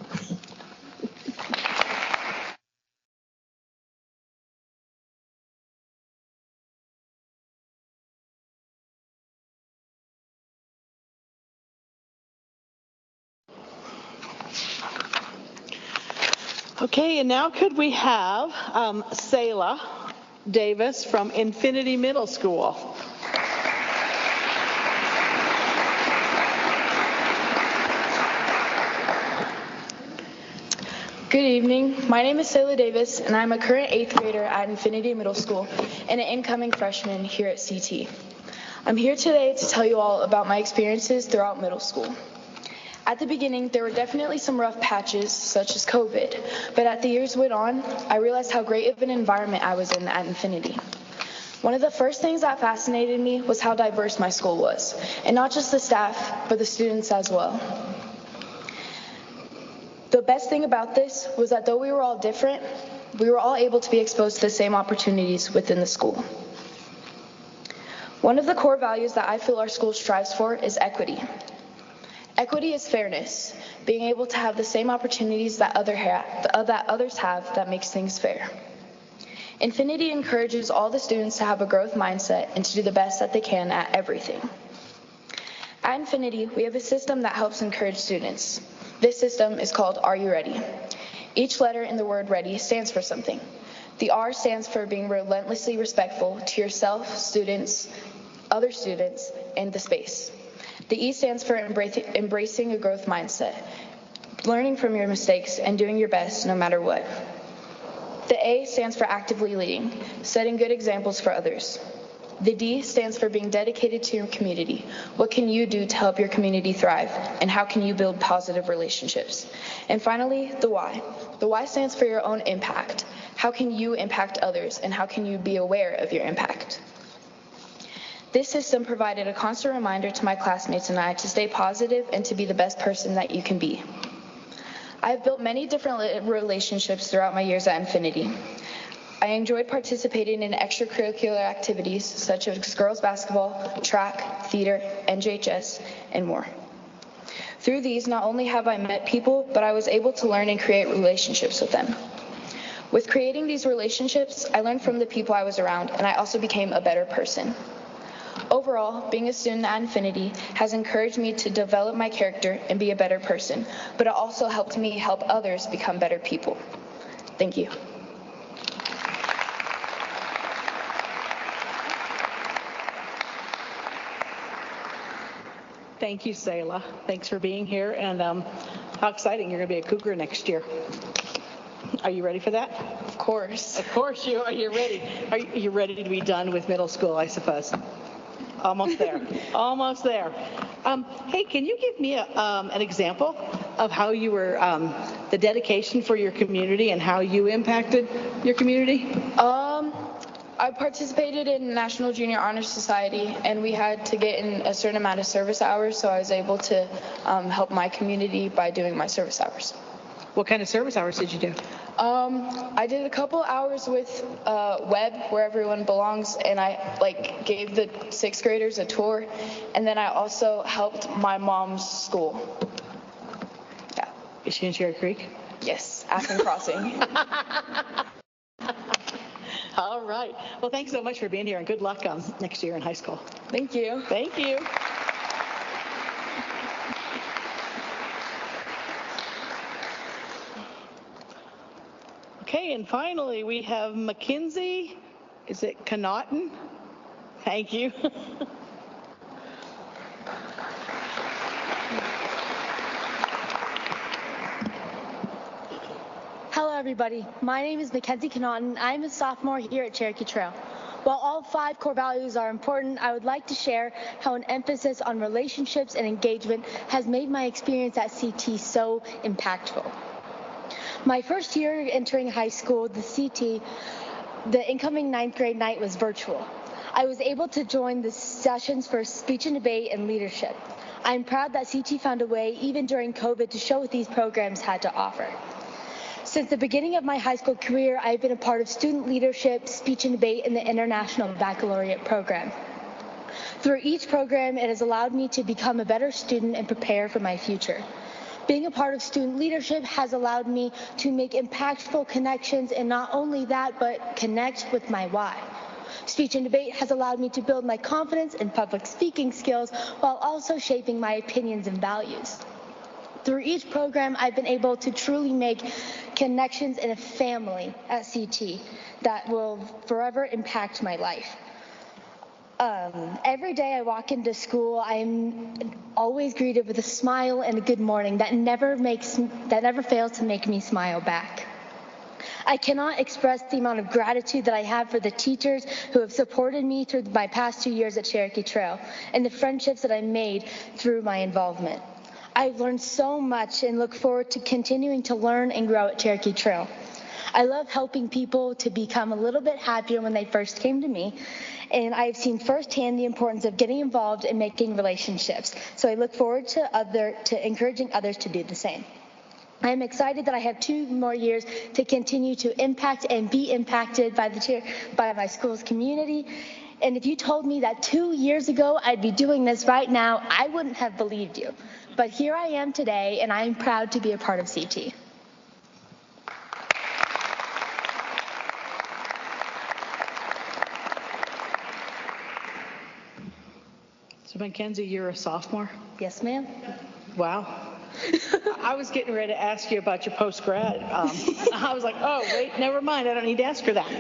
Okay, and now could we have Selah Davis from Infinity Middle School. Good evening. My name is Selah Davis, and I'm a current 8th grader at Infinity Middle School and an incoming freshman here at CT. I'm here today to tell you all about my experiences throughout middle school. At the beginning, there were definitely some rough patches, such as COVID, but as the years went on, I realized how great of an environment I was in at Infinity. One of the first things that fascinated me was how diverse my school was, and not just the staff, but the students as well. The best thing about this was that though we were all different, we were all able to be exposed to the same opportunities within the school. One of the core values that I feel our school strives for is equity. Equity is fairness, being able to have the same opportunities that others have that makes things fair. Infinity encourages all the students to have a growth mindset and to do the best that they can at everything. At Infinity, we have a system that helps encourage students. This system is called Are You Ready? Each letter in the word ready stands for something. The R stands for being relentlessly respectful to yourself, students, other students, and the space. The E stands for embracing a growth mindset, learning from your mistakes and doing your best no matter what. The A stands for actively leading, setting good examples for others. The D stands for being dedicated to your community. What can you do to help your community thrive? And how can you build positive relationships? And finally, the Y. The Y stands for your own impact. How can you impact others? And how can you be aware of your impact? This system provided a constant reminder to my classmates and I to stay positive and to be the best person that you can be. I have built many different relationships throughout my years at Infinity. I enjoyed participating in extracurricular activities such as girls basketball, track, theater, NJHS, and more. Through these, not only have I met people, but I was able to learn and create relationships with them. With creating these relationships, I learned from the people I was around, and I also became a better person. Overall, being a student at Infinity has encouraged me to develop my character and be a better person, but it also helped me help others become better people. Thank you. Thank you, Selah. Thanks for being here, and how exciting, you're going to be a Cougar next year. Are you ready for that? Of course. Of course you are. You're ready. Are you ready to be done with middle school, I suppose? Almost there. Almost there. Hey, can you give me an example of how you were, the dedication for your community and how you impacted your community? I participated in National Junior Honor Society, and we had to get in a certain amount of service hours, so I was able to help my community by doing my service hours. What kind of service hours did you do? I did a couple hours with Web, Where Everyone Belongs, and I gave the 6th graders a tour, and then I also helped my mom's school. Yeah. Is she in Cherry Creek? Yes, Akron Crossing. All right. Well, thanks so much for being here, and good luck next year in high school. Thank you. Thank you. Okay, and finally, we have Mackenzie. Is it Connaughton? Thank you. Hello, everybody. My name is Mackenzie Connaughton. I'm a sophomore here at Cherokee Trail. While all 5 core values are important, I would like to share how an emphasis on relationships and engagement has made my experience at CT so impactful. My first year entering high school, the incoming 9th grade night was virtual. I was able to join the sessions for speech and debate and leadership. I'm proud that CT found a way, even during COVID, to show what these programs had to offer. Since the beginning of my high school career, I've been a part of student leadership, speech and debate, and the International Baccalaureate program. Through each program, it has allowed me to become a better student and prepare for my future. Being a part of student leadership has allowed me to make impactful connections, and not only that, but connect with my why. Speech and debate has allowed me to build my confidence and public speaking skills while also shaping my opinions and values. Through each program, I've been able to truly make connections in a family at CT that will forever impact my life. Every day I walk into school, I'm always greeted with a smile and a good morning that never fails to make me smile back. I cannot express the amount of gratitude that I have for the teachers who have supported me through my past 2 years at Cherokee Trail and the friendships that I made through my involvement. I've learned so much and look forward to continuing to learn and grow at Cherokee Trail. I love helping people to become a little bit happier when they first came to me, and I've seen firsthand the importance of getting involved and making relationships. So I look forward to encouraging others to do the same. I am excited that I have 2 more years to continue to impact and be impacted by my school's community. And if you told me that 2 years ago I'd be doing this right now, I wouldn't have believed you. But here I am today, and I am proud to be a part of CT. So, Mackenzie, you're a sophomore? Yes, ma'am. Wow. I was getting ready to ask you about your post-grad. I was like, oh, wait, never mind. I don't need to ask her that.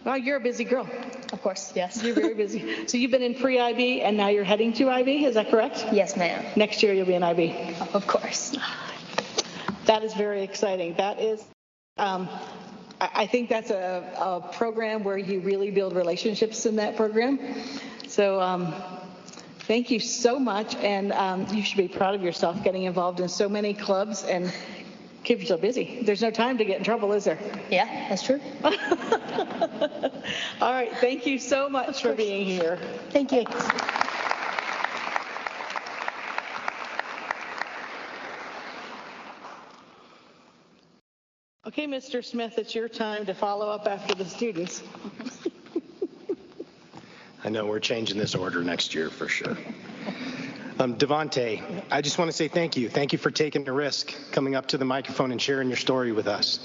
Well, you're a busy girl. Of course, yes. You're very busy. So you've been in pre-IB, and now you're heading to IB. Is that correct? Yes, ma'am. Next year you'll be in IB. Of course. That is very exciting. That is, I think that's a program where you really build relationships in that program. So thank you so much, and you should be proud of yourself getting involved in so many clubs and keep yourself busy. There's no time to get in trouble, is there? Yeah, that's true. All right, thank you so much for being here. Thank you. Okay, Mr. Smith, it's your time to follow up after the students. I know we're changing this order next year for sure. Devontae, I just want to say thank you. Thank you for taking the risk, coming up to the microphone and sharing your story with us.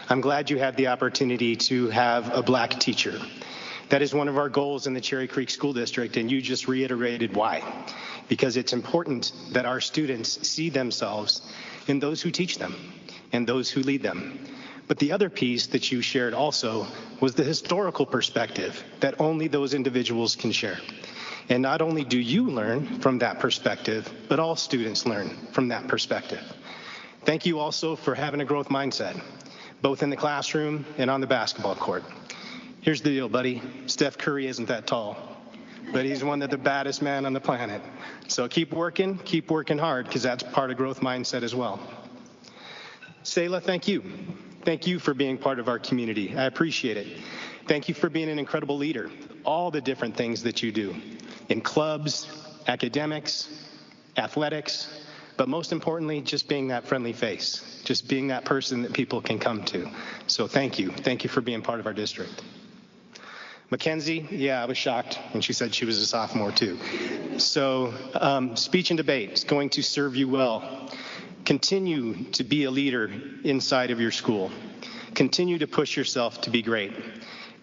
I'm glad you had the opportunity to have a black teacher. That is one of our goals in the Cherry Creek School District, and you just reiterated why. Because it's important that our students see themselves in those who teach them and those who lead them. But the other piece that you shared also was the historical perspective that only those individuals can share. And not only do you learn from that perspective, but all students learn from that perspective. Thank you also for having a growth mindset, both in the classroom and on the basketball court. Here's the deal, buddy. Steph Curry isn't that tall, but he's one of the baddest men on the planet. So keep working hard, because that's part of growth mindset as well. Sayla, thank you. Thank you for being part of our community. I appreciate it. Thank you for being an incredible leader. All the different things that you do in clubs, academics, athletics, but most importantly, just being that friendly face, just being that person that people can come to. So thank you. Thank you for being part of our district. Mackenzie, yeah, I was shocked when she said she was a sophomore too. So speech and debate is going to serve you well. Continue to be a leader inside of your school. Continue to push yourself to be great.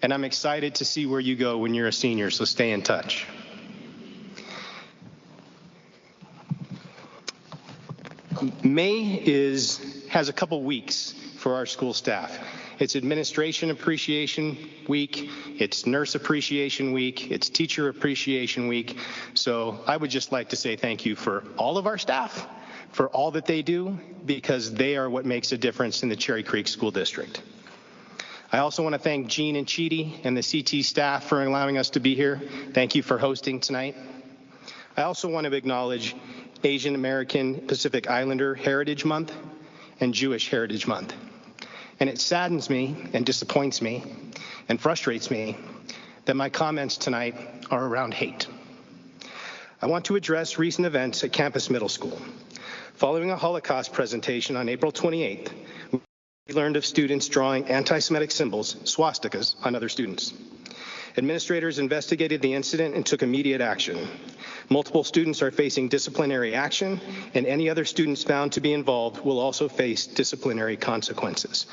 And I'm excited to see where you go when you're a senior, so stay in touch. May has a couple weeks for our school staff. It's Administration Appreciation Week, it's Nurse Appreciation Week, it's Teacher Appreciation Week. So I would just like to say thank you for all of our staff, for all that they do, because they are what makes a difference in the Cherry Creek School District. I also want to thank Jean and Chidi and the CT staff for allowing us to be here. Thank you for hosting tonight. I also want to acknowledge Asian American Pacific Islander Heritage Month and Jewish Heritage Month. And it saddens me and disappoints me and frustrates me that my comments tonight are around hate. I want to address recent events at Campus Middle School. Following a Holocaust presentation on April 28th, we learned of students drawing anti-Semitic symbols, swastikas, on other students. Administrators investigated the incident and took immediate action. Multiple students are facing disciplinary action, and any other students found to be involved will also face disciplinary consequences.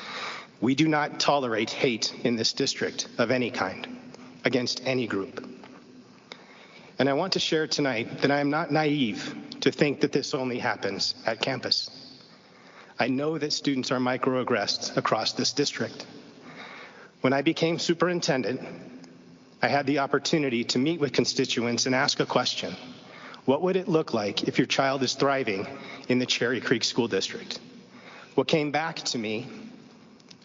We do not tolerate hate in this district of any kind, against any group. And I want to share tonight that I am not naive to think that this only happens at campus. I know that students are microaggressed across this district. When I became superintendent, I had the opportunity to meet with constituents and ask a question. What would it look like if your child is thriving in the Cherry Creek School District? What came back to me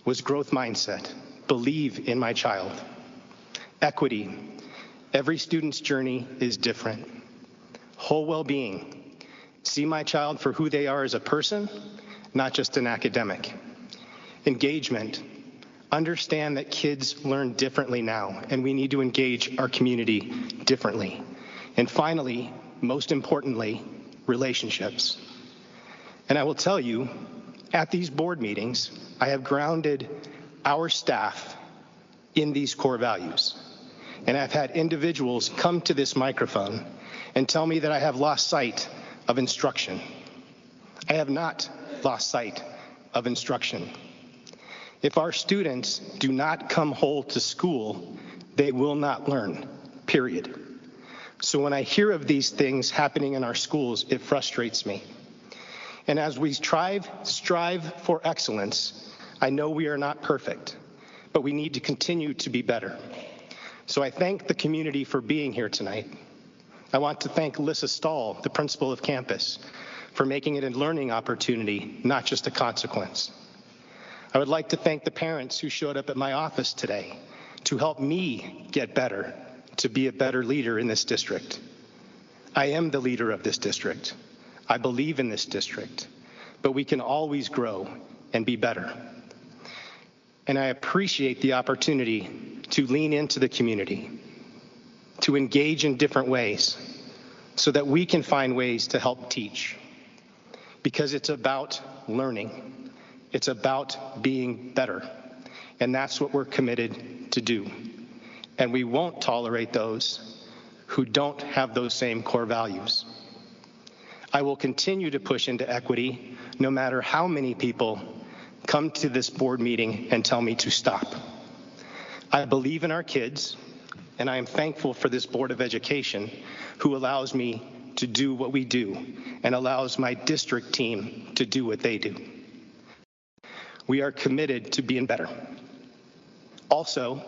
was growth mindset, believe in my child. Equity, every student's journey is different. Whole well-being, see my child for who they are as a person, not just an academic. Engagement, understand that kids learn differently now, and we need to engage our community differently. And finally, most importantly, relationships. And I will tell you, at these board meetings, I have grounded our staff in these core values. And I've had individuals come to this microphone and tell me that I have lost sight of instruction. I have not lost sight of instruction. If our students do not come whole to school, they will not learn, period. So when I hear of these things happening in our schools, it frustrates me. And as we strive for excellence, I know we are not perfect, but we need to continue to be better. So I thank the community for being here tonight. I want to thank Alyssa Stahl, the principal of campus, for making it a learning opportunity, not just a consequence. I would like to thank the parents who showed up at my office today to help me get better, to be a better leader in this district. I am the leader of this district. I believe in this district, but we can always grow and be better. And I appreciate the opportunity to lean into the community, to engage in different ways so that we can find ways to help teach. Because it's about learning. It's about being better. And that's what we're committed to do. And we won't tolerate those who don't have those same core values. I will continue to push into equity no matter how many people come to this board meeting and tell me to stop. I believe in our kids, and I am thankful for this Board of Education who allows me to do what we do and allows my district team to do what they do. We are committed to being better. Also,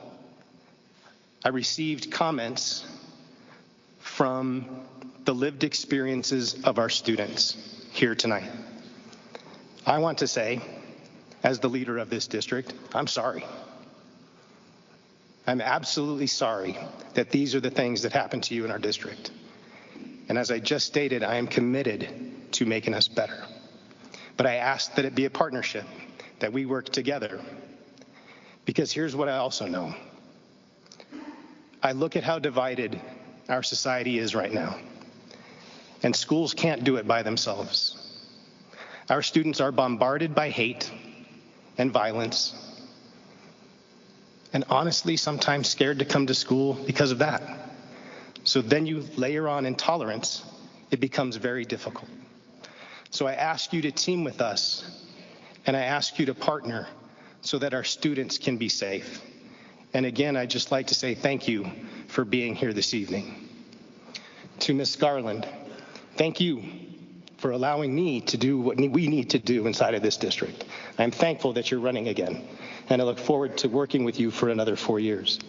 I received comments from the lived experiences of our students here tonight. I want to say, as the leader of this district, I'm sorry. I'm absolutely sorry that these are the things that happen to you in our district. And as I just stated, I am committed to making us better. But I ask that it be a partnership, that we work together. Because here's what I also know. I look at how divided our society is right now. And schools can't do it by themselves. Our students are bombarded by hate and violence. And honestly, sometimes scared to come to school because of that. So then you layer on intolerance, it becomes very difficult. So I ask you to team with us, and I ask you to partner so that our students can be safe. And again, I'd just like to say thank you for being here this evening. To Ms. Garland, thank you for allowing me to do what we need to do inside of this district. I'm thankful that you're running again, and I look forward to working with you for another 4 years.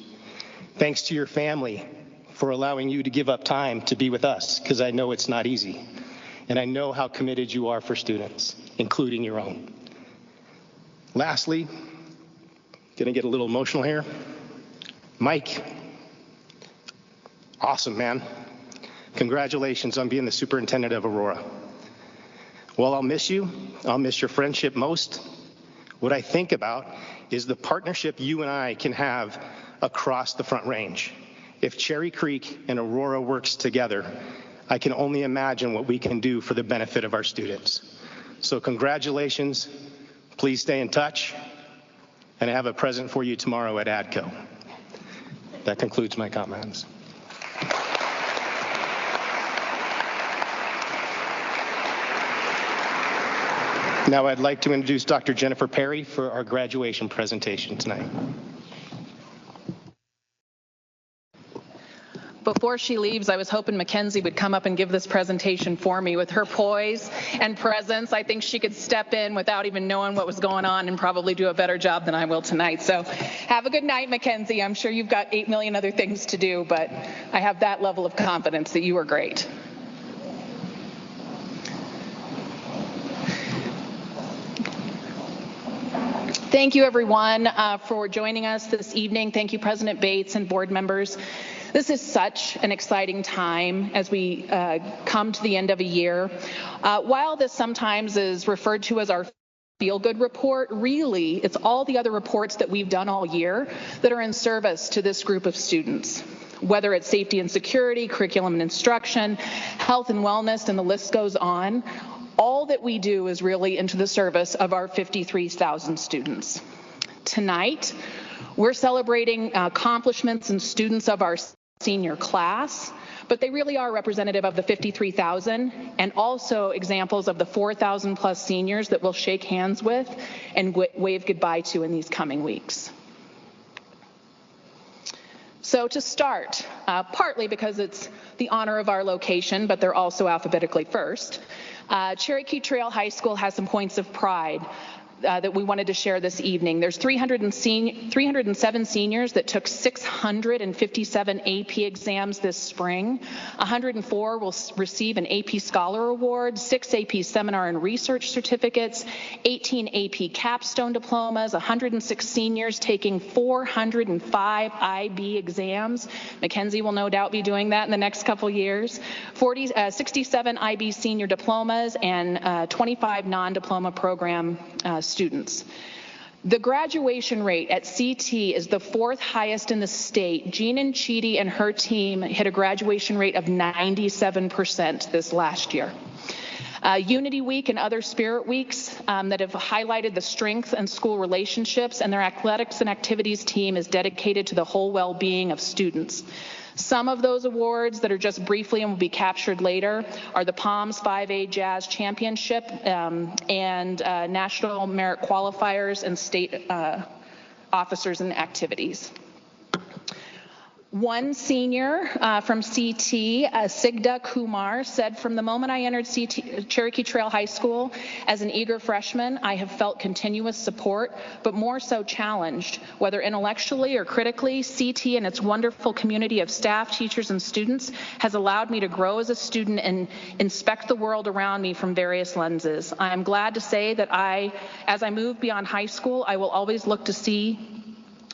Thanks to your family for allowing you to give up time to be with us, because I know it's not easy. And I know how committed you are for students, including your own. Lastly, gonna get a little emotional here. Mike, awesome, man. Congratulations on being the superintendent of Aurora. While I'll miss you, I'll miss your friendship most. What I think about is the partnership you and I can have across the Front Range. If Cherry Creek and Aurora works together, I can only imagine what we can do for the benefit of our students. So congratulations, please stay in touch, and I have a present for you tomorrow at ADCO. That concludes my comments. Now I'd like to introduce Dr. Jennifer Perry for our graduation presentation tonight. Before she leaves, I was hoping Mackenzie would come up and give this presentation for me. With her poise and presence, I think she could step in without even knowing what was going on and probably do a better job than I will tonight. So have a good night, Mackenzie. I'm sure you've got 8 million other things to do, but I have that level of confidence that you are great. Thank you, everyone, for joining us this evening. Thank you, President Bates and board members. This is such an exciting time as we come to the end of a year. While this sometimes is referred to as our feel-good report, really, it's all the other reports that we've done all year that are in service to this group of students. Whether it's safety and security, curriculum and instruction, health and wellness, and the list goes on, all that we do is really into the service of our 53,000 students. Tonight, we're celebrating accomplishments and students of our senior class, but they really are representative of the 53,000 and also examples of the 4,000 plus seniors that we'll shake hands with and wave goodbye to in these coming weeks. So to start, partly because it's the honor of our location, but they're also alphabetically first, Cherokee Trail High School has some points of pride. that we wanted to share this evening. There's 307 seniors that took 657 AP exams this spring. 104 will receive an AP Scholar Award, 6 AP Seminar and Research Certificates, 18 AP Capstone Diplomas, 106 seniors taking 405 IB exams. Mackenzie will no doubt be doing that in the next couple years. 67 IB Senior Diplomas and 25 non-diploma program students. The graduation rate at CT is the 4th highest in the state. Jean and Chidi and her team hit a graduation rate of 97% this last year. Unity Week and other Spirit Weeks that have highlighted the strength and school relationships, and their athletics and activities team is dedicated to the whole well-being of students. Some of those awards that are just briefly and will be captured later are the Palms 5A Jazz Championship and National Merit Qualifiers and state officers and activities. One senior from CT, Sigda Kumar, said, "From the moment I entered Cherokee Trail High School as an eager freshman, I have felt continuous support, but more so challenged. Whether intellectually or critically, CT and its wonderful community of staff, teachers, and students has allowed me to grow as a student and inspect the world around me from various lenses. I am glad to say that as I move beyond high school, I will always look to see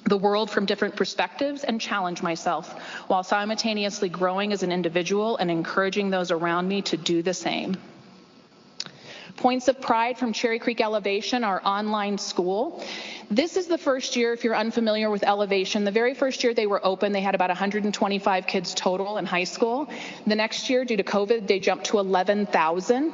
the world from different perspectives and challenge myself, while simultaneously growing as an individual and encouraging those around me to do the same." Points of pride from Cherry Creek Elevation, our online school. This is the first year, if you're unfamiliar with Elevation, the very first year they were open, they had about 125 kids total in high school. The next year, due to COVID, they jumped to 11,000.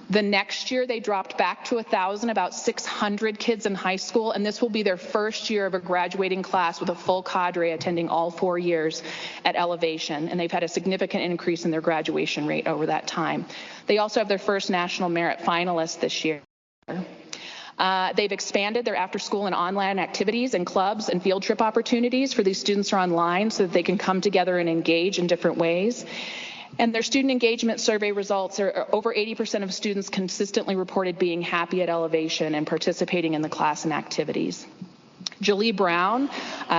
The next year, they dropped back to 1,000, about 600 kids in high school, and this will be their first year of a graduating class with a full cadre attending all 4 years at Elevation, and they've had a significant increase in their graduation rate over that time. They also have their first National Merit finalist this year. They've expanded their after-school and online activities and clubs and field trip opportunities for these students who are online so that they can come together and engage in different ways. And their student engagement survey results are over 80% of students consistently reported being happy at Elevation and participating in the class and activities. Jolie Brown,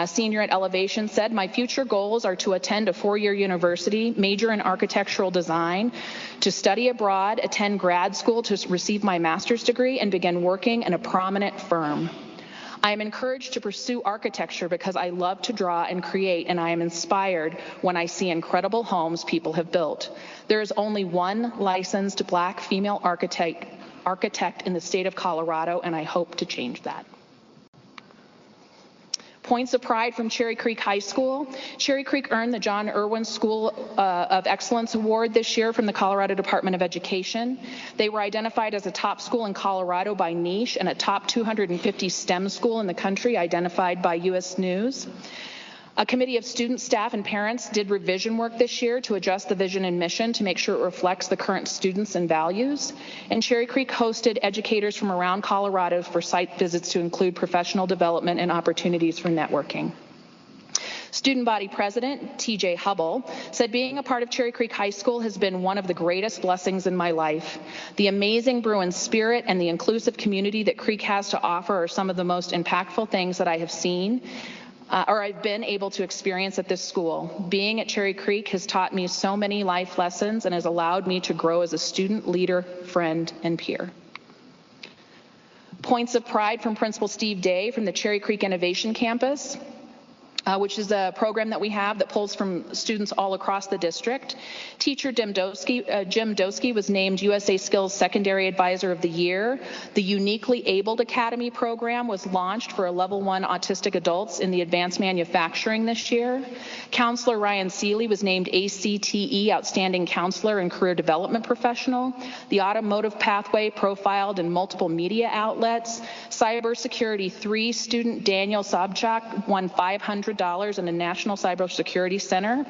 senior at Elevation, said, "My future goals are to attend a 4-year university, major in architectural design, to study abroad, attend grad school to receive my master's degree, and begin working in a prominent firm. I am encouraged to pursue architecture because I love to draw and create, and I am inspired when I see incredible homes people have built. There is only one licensed Black female architect in the state of Colorado, and I hope to change that." Points of pride from Cherry Creek High School. Cherry Creek earned the John Irwin School of Excellence Award this year from the Colorado Department of Education. They were identified as a top school in Colorado by Niche and a top 250 STEM school in the country identified by U.S. News. A committee of students, staff, and parents did revision work this year to adjust the vision and mission to make sure it reflects the current students and values. And Cherry Creek hosted educators from around Colorado for site visits to include professional development and opportunities for networking. Student body president, TJ Hubble, said, "Being a part of Cherry Creek High School has been one of the greatest blessings in my life. The amazing Bruin spirit and the inclusive community that Creek has to offer are some of the most impactful things that I have seen or I've been able to experience at this school. Being at Cherry Creek has taught me so many life lessons and has allowed me to grow as a student, leader, friend, and peer." Points of pride from Principal Steve Day from the Cherry Creek Innovation Campus, which is a program that we have that pulls from students all across the district. Teacher Jim Doski was named USA Skills Secondary Advisor of the Year. The Uniquely Abled Academy program was launched for Level 1 autistic adults in the advanced manufacturing this year. Counselor Ryan Seeley was named ACTE Outstanding Counselor and Career Development Professional. The Automotive Pathway profiled in multiple media outlets. Cybersecurity 3 student Daniel Sobchak won $500 in a National Cybersecurity Center.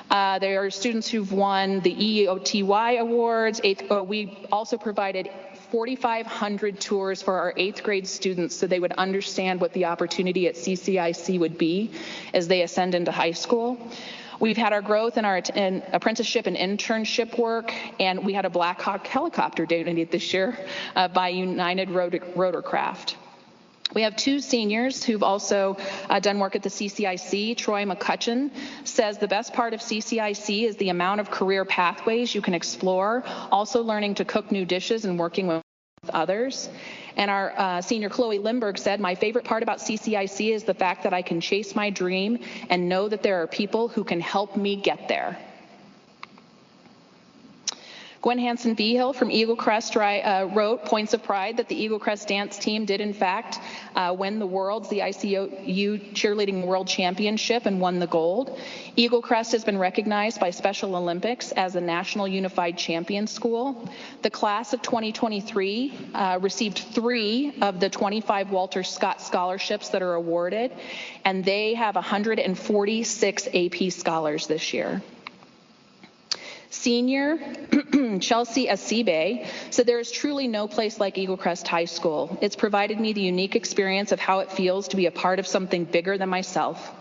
There are students who've won the EOTY awards. We also provided 4,500 tours for our 8th grade students so they would understand what the opportunity at CCIC would be as they ascend into high school. We've had our growth in our apprenticeship and internship work, and we had a Black Hawk helicopter donated this year by United Rotorcraft. We have 2 seniors who've also done work at the CCIC. Troy McCutcheon says the best part of CCIC is the amount of career pathways you can explore, also learning to cook new dishes and working with others. And our senior Chloe Lindbergh said, my favorite part about CCIC is the fact that I can chase my dream and know that there are people who can help me get there. Gwen Hansen Behill from Eagle Crest wrote points of pride that the Eagle Crest dance team did in fact win the ICU Cheerleading World Championship and won the gold. Eagle Crest has been recognized by Special Olympics as a National Unified Champion School. The class of 2023 received 3 of the 25 Walter Scott scholarships that are awarded, and they have 146 AP scholars this year. Senior Chelsea Asibe said there is truly no place like Eagle Crest High School. It's provided me the unique experience of how it feels to be a part of something bigger than myself.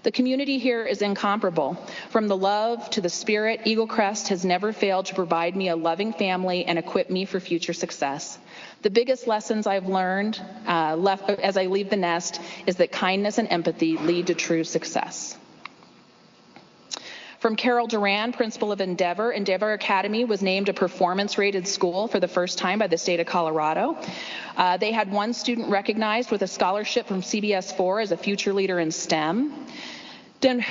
The community here is incomparable. From the love to the spirit, Eagle Crest has never failed to provide me a loving family and equip me for future success. The biggest lessons I've learned as I leave the nest is that kindness and empathy lead to true success. From Carol Duran, principal of Endeavor, Endeavor Academy was named a performance-rated school for the first time by the state of Colorado. They had 1 student recognized with a scholarship from CBS 4 as a future leader in STEM.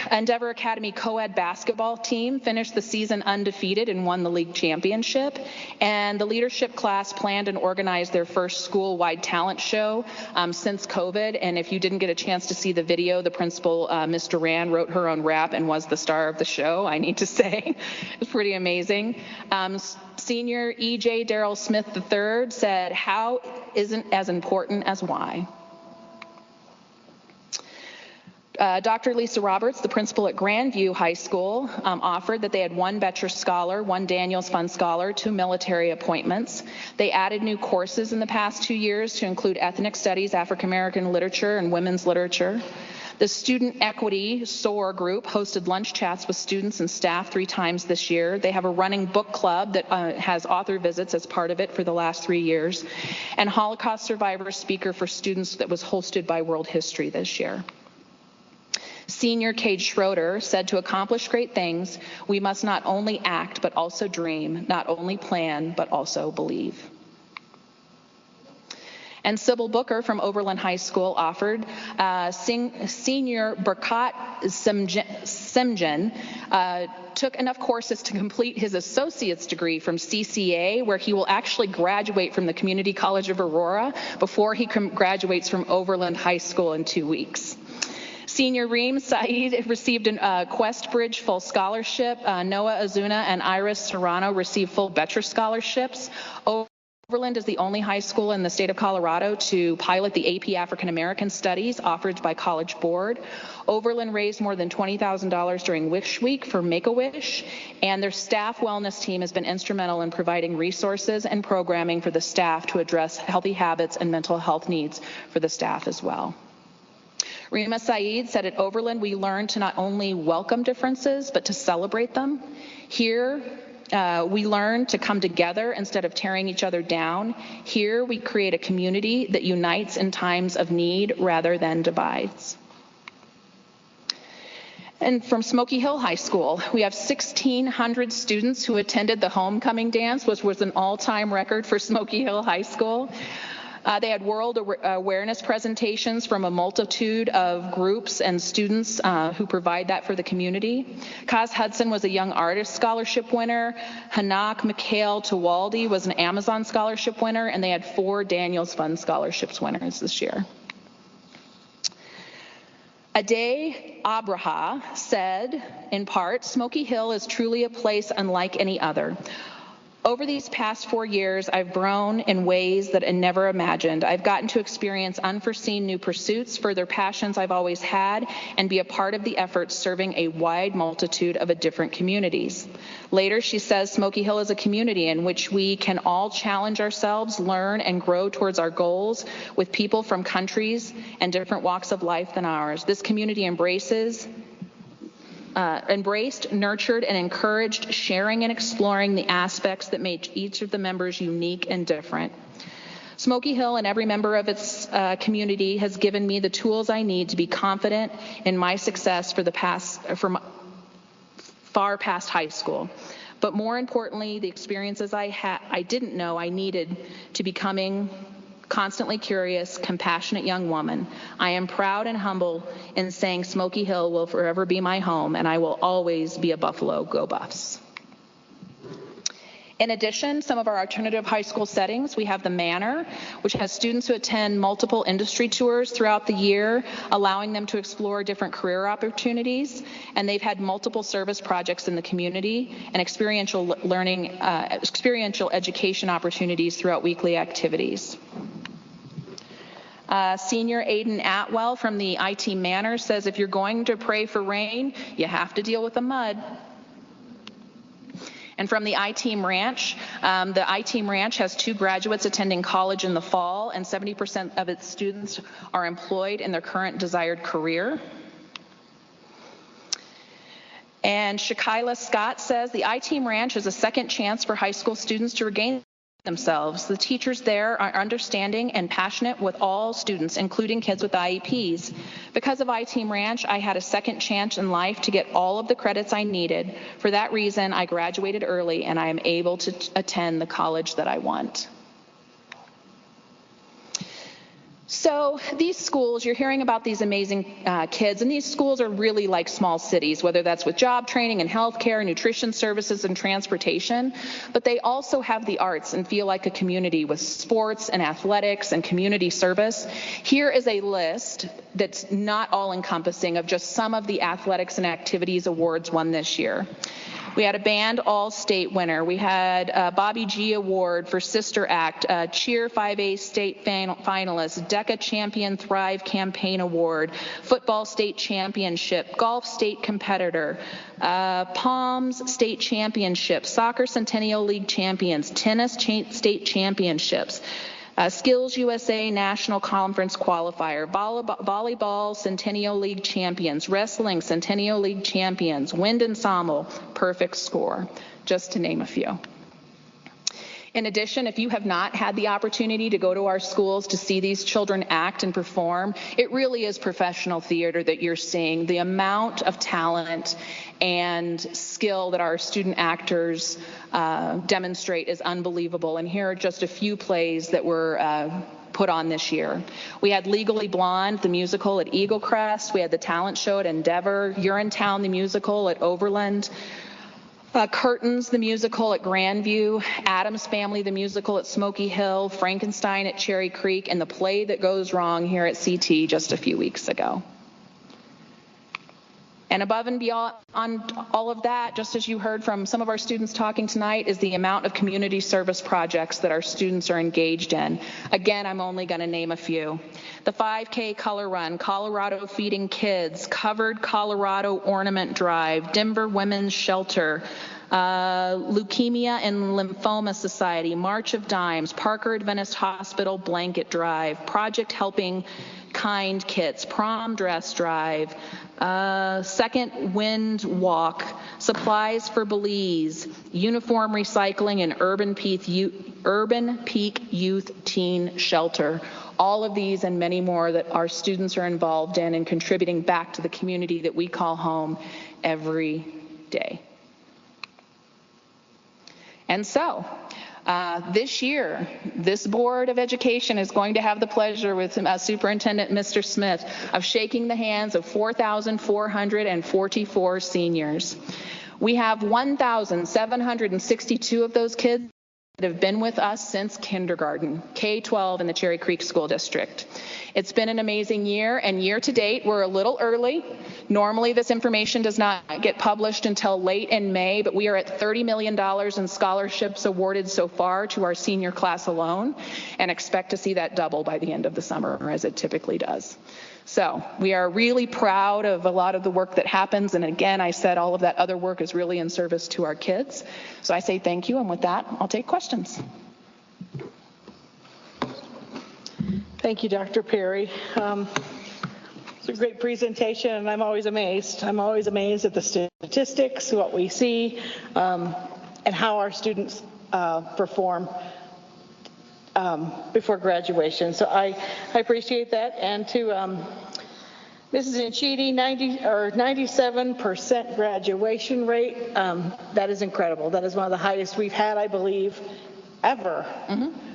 Endeavor Academy co-ed basketball team finished the season undefeated and won the league championship. And the leadership class planned and organized their first school-wide talent show since COVID. And if you didn't get a chance to see the video, the principal, Ms. Duran, wrote her own rap and was the star of the show, I need to say. It's pretty amazing. Senior E.J. Darrell Smith III said, how isn't as important as why? Dr. Lisa Roberts, the principal at Grandview High School, offered that they had 1 Betcher Scholar, 1 Daniels Fund Scholar, 2 military appointments. They added new courses in the past 2 years to include ethnic studies, African American literature, and women's literature. The Student Equity SOAR group hosted lunch chats with students and staff 3 times this year. They have a running book club that has author visits as part of it for the last 3 years, and Holocaust Survivor Speaker for Students that was hosted by World History this year. Senior Cade Schroeder said, to accomplish great things, we must not only act, but also dream, not only plan, but also believe. And Sybil Booker from Overland High School offered Senior Burkat Semjen took enough courses to complete his associate's degree from CCA, where he will actually graduate from the Community College of Aurora before he graduates from Overland High School in 2 weeks. Senior Reem Saeed received a Quest Bridge full scholarship. Noah Azuna and Iris Serrano received full Betcher scholarships. Overland is the only high school in the state of Colorado to pilot the AP African American Studies offered by College Board. Overland raised more than $20,000 during Wish Week for Make-A-Wish, and their staff wellness team has been instrumental in providing resources and programming for the staff to address healthy habits and mental health needs for the staff as well. Rima Saeed said, at Overland, we learn to not only welcome differences, but to celebrate them. Here, we learn to come together instead of tearing each other down. Here, we create a community that unites in times of need rather than divides. And from Smoky Hill High School, we have 1,600 students who attended the homecoming dance, which was an all-time record for Smoky Hill High School. They had world awareness presentations from a multitude of groups and students who provide that for the community. Kaz Hudson was a Young Artist Scholarship winner. Hanak Mikhail Tawaldi was an Amazon Scholarship winner, and they had 4 Daniels Fund Scholarships winners this year. Ade Abraha said, in part, Smoky Hill is truly a place unlike any other. Over these past 4 years, I've grown in ways that I never imagined. I've gotten to experience unforeseen new pursuits, further passions I've always had, and be a part of the efforts serving a wide multitude of different communities. Later, she says, Smoky Hill is a community in which we can all challenge ourselves, learn, and grow towards our goals with people from countries and different walks of life than ours. This community embraces embraced, nurtured, and encouraged sharing and exploring the aspects that make each of the members unique and different. Smoky Hill and every member of its community has given me the tools I need to be confident in my success far past high school. But more importantly, the experiences I didn't know I needed to becoming constantly curious, compassionate young woman. I am proud and humble in saying Smoky Hill will forever be my home, and I will always be a Buffalo. Go Buffs. In addition, some of our alternative high school settings, we have the Manor, which has students who attend multiple industry tours throughout the year, allowing them to explore different career opportunities. And they've had multiple service projects in the community and experiential learning, experiential education opportunities throughout weekly activities. Senior Aiden Atwell from the IT Manor says, if you're going to pray for rain, you have to deal with the mud. And from the I-Team Ranch, the I-Team Ranch has 2 graduates attending college in the fall, and 70% of its students are employed in their current desired career. And Shakila Scott says, the I-Team Ranch is a second chance for high school students to regain themselves. The teachers there are understanding and passionate with all students, including kids with IEPs. Because of I-Team Ranch, I had a second chance in life to get all of the credits I needed. For that reason, I graduated early and I am able to attend the college that I want. So these schools, you're hearing about these amazing kids, and these schools are really like small cities, whether that's with job training and healthcare, nutrition services, and transportation. But they also have the arts and feel like a community with sports and athletics and community service. Here is a list that's not all-encompassing of just some of the athletics and activities awards won this year. We had a band all-state winner. We had a Bobby G Award for Sister Act, Cheer 5A state finalist, DECA Champion Thrive Campaign Award, Football State Championship, Golf State Competitor, Palms State Championship, Soccer Centennial League Champions, Tennis State Championships, Skills USA National Conference Qualifier, Volleyball Centennial League Champions, Wrestling Centennial League Champions, Wind Ensemble, Perfect Score, just to name a few. In addition, if you have not had the opportunity to go to our schools to see these children act and perform, it really is professional theater that you're seeing. The amount of talent and skill that our student actors demonstrate is unbelievable. And here are just a few plays that were put on this year. We had Legally Blonde, the musical at Eagle Crest. We had the talent show at Endeavor, Urinetown, the musical at Overland, Curtains, the musical at Grandview, Addams Family, the musical at Smoky Hill, Frankenstein at Cherry Creek, and The Play That Goes Wrong here at CT just a few weeks ago. And above and beyond on all of that, just as you heard from some of our students talking tonight, is the amount of community service projects that our students are engaged in. Again, I'm only going to name a few. The 5K Color Run, Colorado Feeding Kids, Covered Colorado Ornament Drive, Denver Women's Shelter, Leukemia and Lymphoma Society, March of Dimes, Parker Adventist Hospital Blanket Drive, Project Helping Kind Kits, Prom Dress Drive, Second Wind Walk, Supplies for Belize, Uniform Recycling, and Urban Peak Youth Teen Shelter. All of these and many more that our students are involved in and contributing back to the community that we call home every day. And so, this year, this Board of Education is going to have the pleasure with Superintendent Mr. Smith of shaking the hands of 4,444 seniors. We have 1,762 of those kids that have been with us since kindergarten, K-12 in the Cherry Creek School District. It's been an amazing year, and year to date, we're a little early. Normally, this information does not get published until late in May, but we are at $30 million in scholarships awarded so far to our senior class alone, and expect to see that double by the end of the summer, as it typically does. So we are really proud of a lot of the work that happens, and again, I said all of that other work is really in service to our kids. So I say thank you, and with that, I'll take questions. Thank you, Dr. Perry. It's a great presentation, and I'm always amazed. I'm always amazed at the statistics, what we see, and how our students perform before graduation. So I appreciate that. And to Mrs. Nchidi, 97% graduation rate. That is incredible. That is one of the highest we've had, I believe, ever.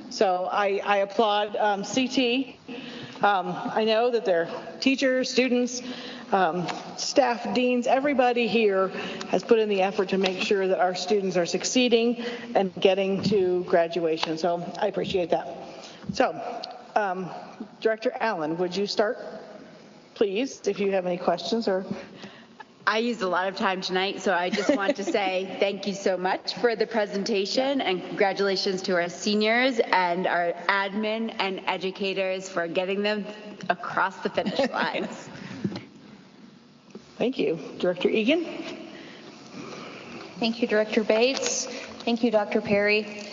So I applaud CT. I know that their teachers, students, staff, deans, everybody here has put in the effort to make sure that our students are succeeding and getting to graduation. So I appreciate that. So, Director Allen, would you start, please, if you have any questions or... I used a lot of time tonight, so I just want to say thank you so much for the presentation and congratulations to our seniors and our admin and educators for getting them across the finish lines. Thank you. Director Egan? Thank you, Director Bates. Thank you, Dr. Perry.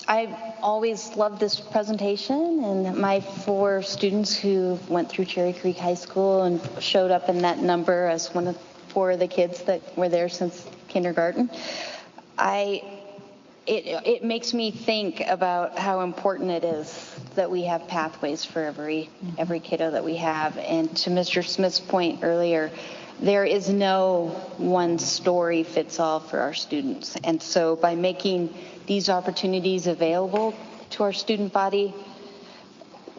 I've always loved this presentation, and my 4 students who went through Cherry Creek High School and showed up in that number as one of 4 of the kids that were there since kindergarten. It makes me think about how important it is that we have pathways for every kiddo that we have. And to Mr. Smith's point earlier, there is no one story fits all for our students. And so by making these opportunities available to our student body,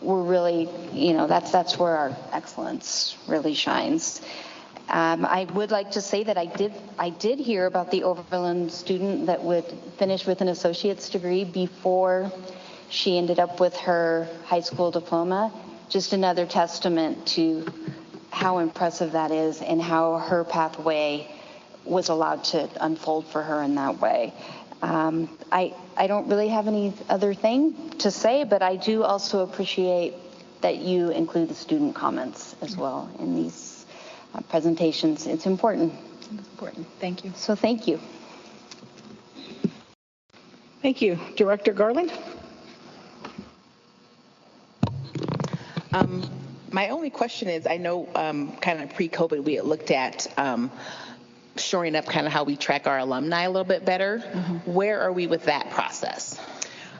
we're really, that's where our excellence really shines. I would like to say that I did hear about the Overland student that would finish with an associate's degree before she ended up with her high school diploma. Just another testament to how impressive that is and how her pathway was allowed to unfold for her in that way. I don't really have any other thing to say, but I do also appreciate that you include the student comments as well in these presentations. It's important. It's important. Thank you. So thank you. Thank you. Director Garland? My only question is, I know kind of pre-COVID we had looked at shoring up kind of how we track our alumni a little bit better. Where are we with that process?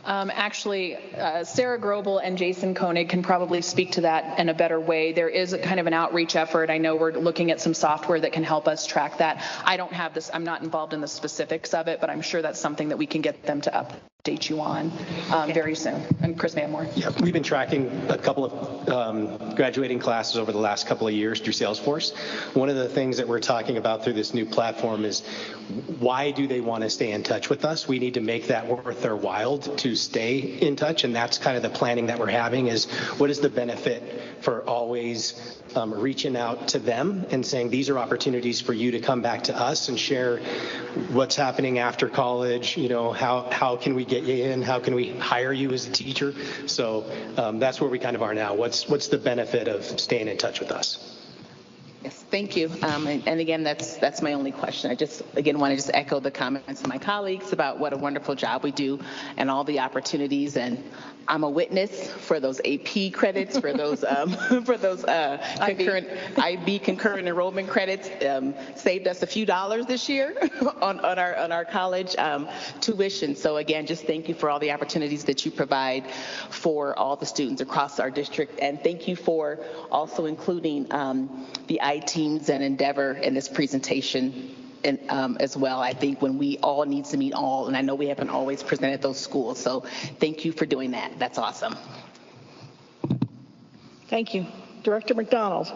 Actually, Sarah Grobel and Jason Koenig can probably speak to that in a better way. There is a kind of an outreach effort. I know we're looking at some software that can help us track that. I don't have this, I'm not involved in the specifics of it, but I'm sure that's something that we can get them to update you on very soon. And Chris may have more. Yeah, we've been tracking a couple of graduating classes over the last couple of years through Salesforce. One of the things that we're talking about through this new platform is why do they want to stay in touch with us? We need to make that worth their while to stay in touch, and that's kind of the planning that we're having is what is the benefit for always reaching out to them and saying these are opportunities for you to come back to us and share what's happening after college, how can we get you in, how can we hire you as a teacher. So that's where we kind of are now. What's the benefit of staying in touch with us? Yes, thank you. And again, that's my only question. I just, again, want to just echo the comments of my colleagues about what a wonderful job we do and all the opportunities. And I'm a witness for those AP credits, for those concurrent enrollment credits. Saved us a few dollars this year on our college tuition. So again, just thank you for all the opportunities that you provide for all the students across our district. And thank you for also including the I-teams and Endeavor in this presentation and, as well. I think when we all need to meet all, and I know we haven't always presented those schools, so thank you for doing that. That's awesome. Thank you. Director McDonald.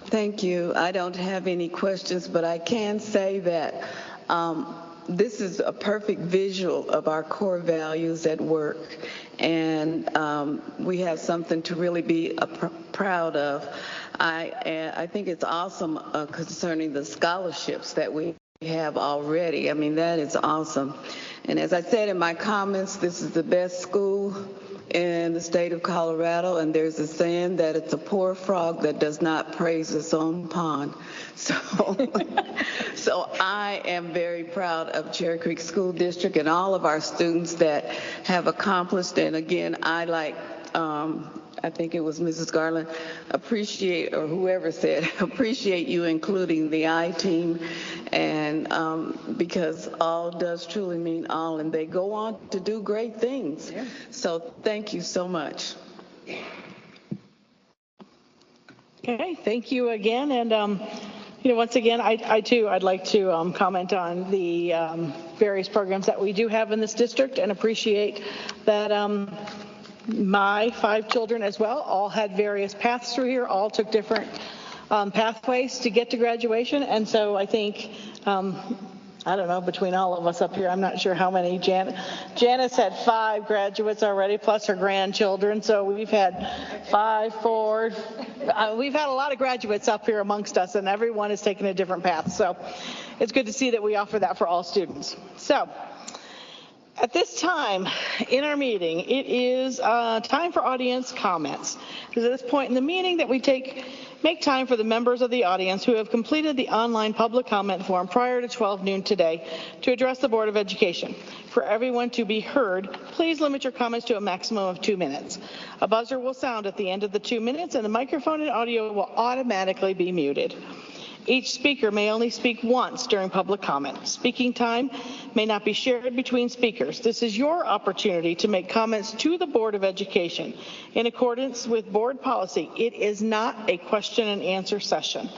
Thank you. I don't have any questions, but I can say that this is a perfect visual of our core values at work, and we have something to really be proud of. I think it's awesome concerning the scholarships that we have already. I mean, that is awesome. And as I said in my comments, this is the best school in the state of Colorado, and there's a saying that it's a poor frog that does not praise its own pond. So I am very proud of Cherry Creek School District and all of our students that have accomplished. And again, I, like I think it was Mrs. Garland, appreciate, or whoever said, appreciate you including the I team, and because all does truly mean all, and they go on to do great things. Yeah. So thank you so much. Okay, thank you again. And, once again, I'd like to comment on the various programs that we do have in this district and appreciate that my 5 children as well all had various paths through here, all took different pathways to get to graduation. And so I think, I don't know, between all of us up here, I'm not sure how many. Janice had 5 graduates already, plus her grandchildren. So we've had 5, 4. We've had a lot of graduates up here amongst us, and everyone has taken a different path. So it's good to see that we offer that for all students. So at this time in our meeting, it is time for audience comments. Because at this point in the meeting that we make time for the members of the audience who have completed the online public comment form prior to 12 noon today to address the Board of Education. For everyone to be heard, please limit your comments to a maximum of 2 minutes. A buzzer will sound at the end of the 2 minutes, and the microphone and audio will automatically be muted. Each speaker may only speak once during public comment. Speaking time may not be shared between speakers. This is your opportunity to make comments to the Board of Education. In accordance with board policy, it is not a question and answer session.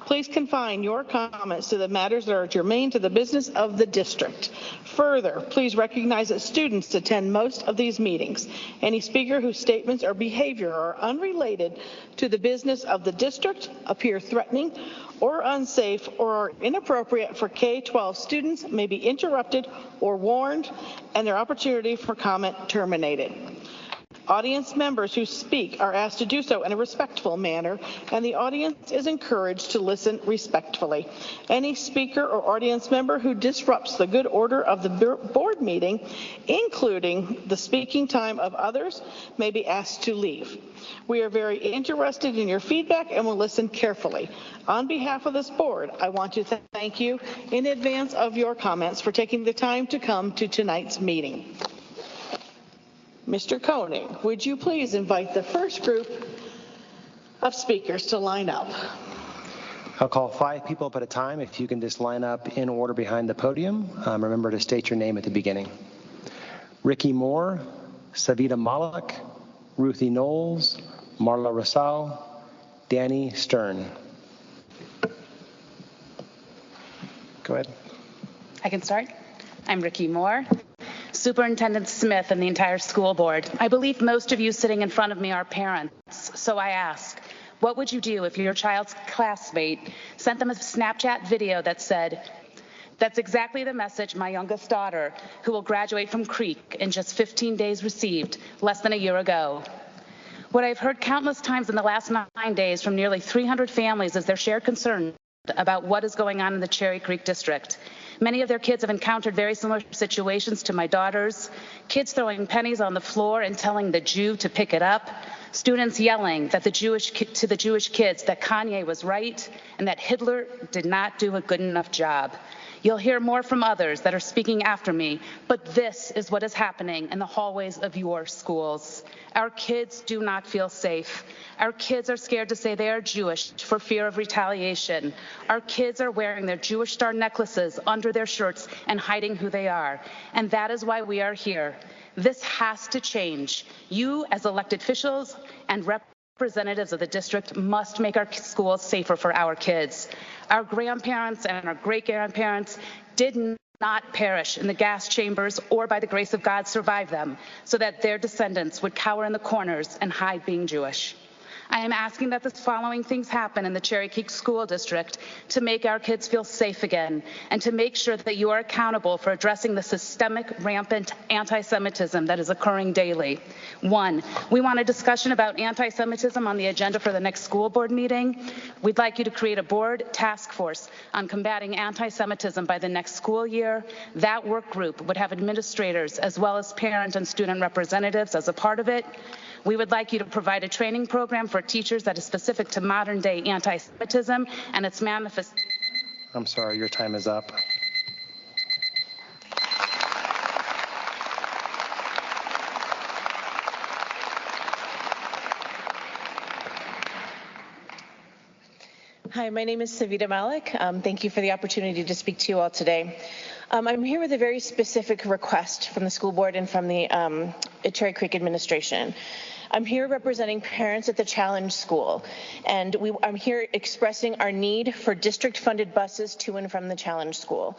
Please confine your comments to the matters that are germane to the business of the district. Further, please recognize that students attend most of these meetings. Any speaker whose statements or behavior are unrelated to the business of the district, appear threatening or unsafe, or are inappropriate for K-12 students may be interrupted or warned, and their opportunity for comment terminated. Audience members who speak are asked to do so in a respectful manner, and the audience is encouraged to listen respectfully. Any speaker or audience member who disrupts the good order of the board meeting, including the speaking time of others, may be asked to leave. We are very interested in your feedback and will listen carefully. On behalf of this board, I want to thank you in advance of your comments for taking the time to come to tonight's meeting. Mr. Koenig, would you please invite the first group of speakers to line up? I'll call 5 people up at a time. If you can just line up in order behind the podium. Remember to state your name at the beginning. Ricky Moore, Savita Malik, Ruthie Knowles, Marla Rosal, Danny Stern. Go ahead. I can start. I'm Ricky Moore, Superintendent Smith, and the entire school board. I believe most of you sitting in front of me are parents, so I ask, what would you do if your child's classmate sent them a Snapchat video that said, "That's exactly the message my youngest daughter, who will graduate from Creek in just 15 days, received less than a year ago"? What I've heard countless times in the last 9 days from nearly 300 families is their shared concern about what is going on in the Cherry Creek district. Many of their kids have encountered very similar situations to my daughter's. Kids throwing pennies on the floor and telling the Jew to pick it up. Students yelling that to the Jewish kids that Kanye was right and that Hitler did not do a good enough job. You'll hear more from others that are speaking after me, but this is what is happening in the hallways of your schools. Our kids do not feel safe. Our kids are scared to say they are Jewish for fear of retaliation. Our kids are wearing their Jewish star necklaces under their shirts and hiding who they are. And that is why we are here. This has to change. You, as elected officials and representatives of the district, must make our schools safer for our kids. Our grandparents and our great-grandparents did not perish in the gas chambers or by the grace of God survive them so that their descendants would cower in the corners and hide being Jewish. I am asking that the following things happen in the Cherry Creek School District to make our kids feel safe again and to make sure that you are accountable for addressing the systemic, rampant anti-Semitism that is occurring daily. 1, we want a discussion about anti-Semitism on the agenda for the next school board meeting. We'd like you to create a board task force on combating anti-Semitism by the next school year. That work group would have administrators as well as parent and student representatives as a part of it. We would like you to provide a training program for teachers that is specific to modern day anti-Semitism and its manifest. I'm sorry, your time is up. Hi, my name is Savita Malik. Thank you for the opportunity to speak to you all today. I'm here with a very specific request from the school board and from the Cherry Creek administration. I'm here representing parents at the Challenge School, and I'm here expressing our need for district-funded buses to and from the Challenge School.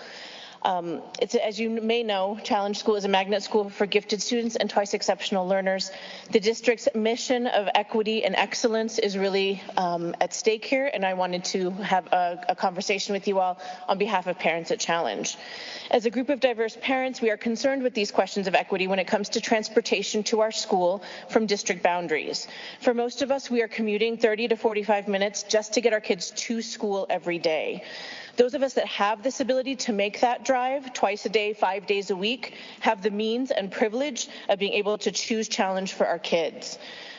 As you may know, Challenge School is a magnet school for gifted students and twice exceptional learners. The district's mission of equity and excellence is really at stake here, and I wanted to have a conversation with you all on behalf of parents at Challenge. As a group of diverse parents, we are concerned with these questions of equity when it comes to transportation to our school from district boundaries. For most of us, we are commuting 30 to 45 minutes just to get our kids to school every day. Those of us that have this ability to make that drive twice a day, 5 days a week, have the means and privilege of being able to choose Challenge for our kids.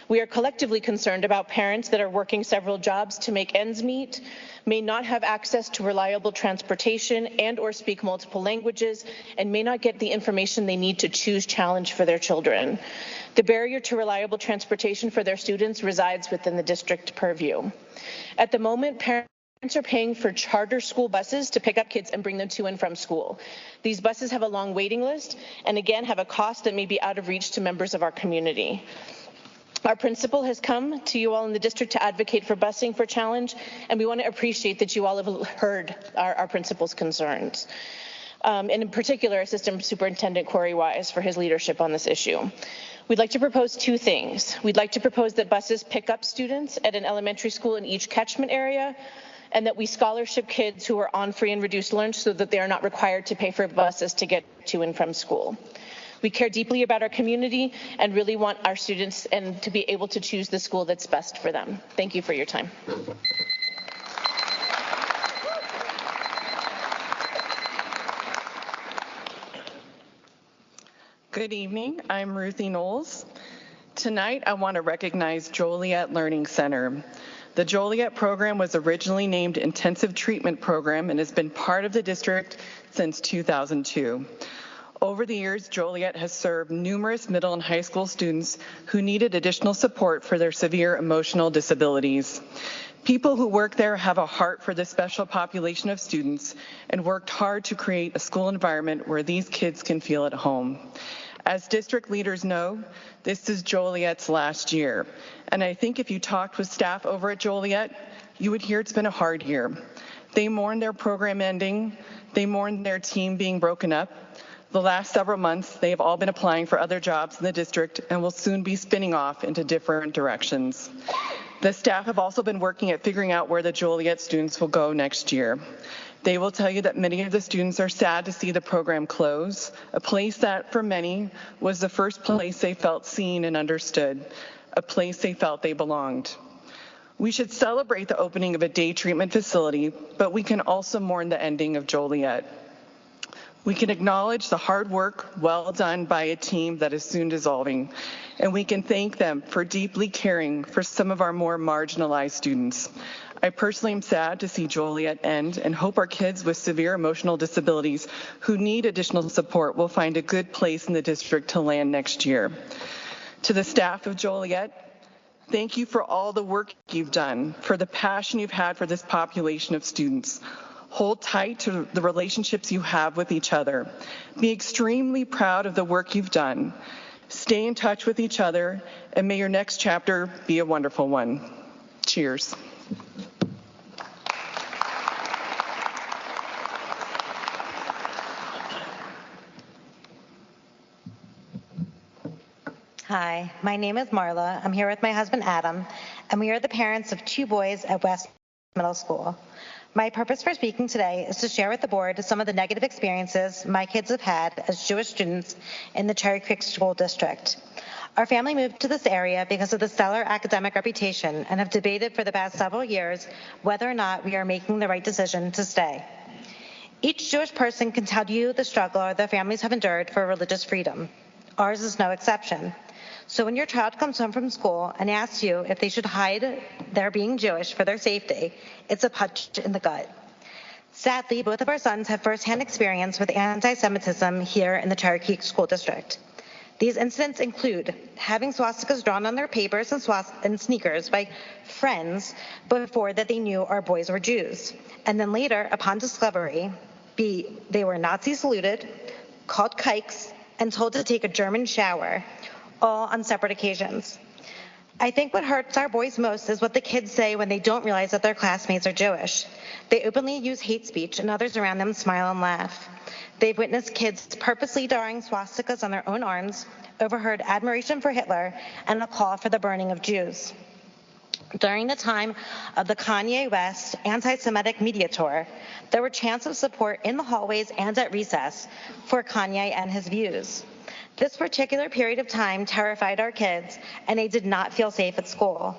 We are collectively concerned about parents that are working several jobs to make ends meet, may not have access to reliable transportation and or speak multiple languages, and may not get the information they need to choose Challenge for their children. The barrier to reliable transportation for their students resides within the district purview. At the moment, parents are paying for charter school buses to pick up kids and bring them to and from school. These buses have a long waiting list and again have a cost that may be out of reach to members of our community. Our principal has come to you all in the district to advocate for busing for Challenge, and we want to appreciate that you all have heard our principal's concerns. And in particular, Assistant Superintendent Corey Wise for his leadership on this issue. We'd like to propose two things. We'd like to propose that buses pick up students at an elementary school in each catchment area, and that we scholarship kids who are on free and reduced lunch so that they are not required to pay for buses to get to and from school. We care deeply about our community and really want our students and to be able to choose the school that's best for them. Thank you for your time. Good evening, I'm Ruthie Knowles. Tonight I want to recognize Joliet Learning Center. The Joliet program was originally named Intensive Treatment Program and has been part of the district since 2002. Over the years, Joliet has served numerous middle and high school students who needed additional support for their severe emotional disabilities. People who work there have a heart for this special population of students and worked hard to create a school environment where these kids can feel at home. As district leaders know, this is Joliet's last year, and I think if you talked with staff over at Joliet, you would hear it's been a hard year. They mourn their program ending, they mourn their team being broken up. The last several months, they have all been applying for other jobs in the district and will soon be spinning off into different directions. The staff have also been working at figuring out where the Joliet students will go next year. They will tell you that many of the students are sad to see the program close, a place that for many was the first place they felt seen and understood, a place they felt they belonged. We should celebrate the opening of a day treatment facility, but we can also mourn the ending of Joliet. We can acknowledge the hard work well done by a team that is soon dissolving, and we can thank them for deeply caring for some of our more marginalized students. I personally am sad to see Joliet end and hope our kids with severe emotional disabilities who need additional support will find a good place in the district to land next year. To the staff of Joliet, thank you for all the work you've done, for the passion you've had for this population of students. Hold tight to the relationships you have with each other. Be extremely proud of the work you've done. Stay in touch with each other, and may your next chapter be a wonderful one. Cheers. Hi, my name is Marla. I'm here with my husband Adam, and we are the parents of two boys at West Middle School. My purpose for speaking today is to share with the board some of the negative experiences my kids have had as Jewish students in the Cherry Creek School District. Our family moved to this area because of the stellar academic reputation and have debated for the past several years whether or not we are making the right decision to stay. Each Jewish person can tell you the struggle their families have endured for religious freedom. Ours is no exception. So when your child comes home from school and asks you if they should hide their being Jewish for their safety, it's a punch in the gut. Sadly, both of our sons have firsthand experience with anti-Semitism here in the Cherry Creek School District. These incidents include having swastikas drawn on their papers and sneakers by friends before that they knew our boys were Jews. And then later, upon discovery, they were Nazi saluted, called kikes, and told to take a German shower, all on separate occasions. I think what hurts our boys most is what the kids say when they don't realize that their classmates are Jewish. They openly use hate speech, and others around them smile and laugh. They've witnessed kids purposely drawing swastikas on their own arms, overheard admiration for Hitler, and a call for the burning of Jews. During the time of the Kanye West anti-Semitic media tour, there were chants of support in the hallways and at recess for Kanye and his views. This particular period of time terrified our kids, and they did not feel safe at school.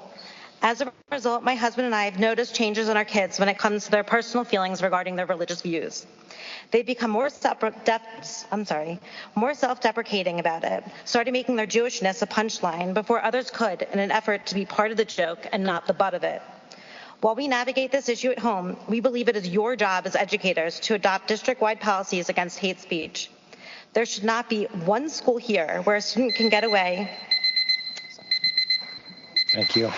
As a result, my husband and I have noticed changes in our kids when it comes to their personal feelings regarding their religious views. They've become more self-deprecating about it, started making their Jewishness a punchline before others could in an effort to be part of the joke and not the butt of it. While we navigate this issue at home, we believe it is your job as educators to adopt district-wide policies against hate speech. There should not be one school here where a student can get away. Thank you.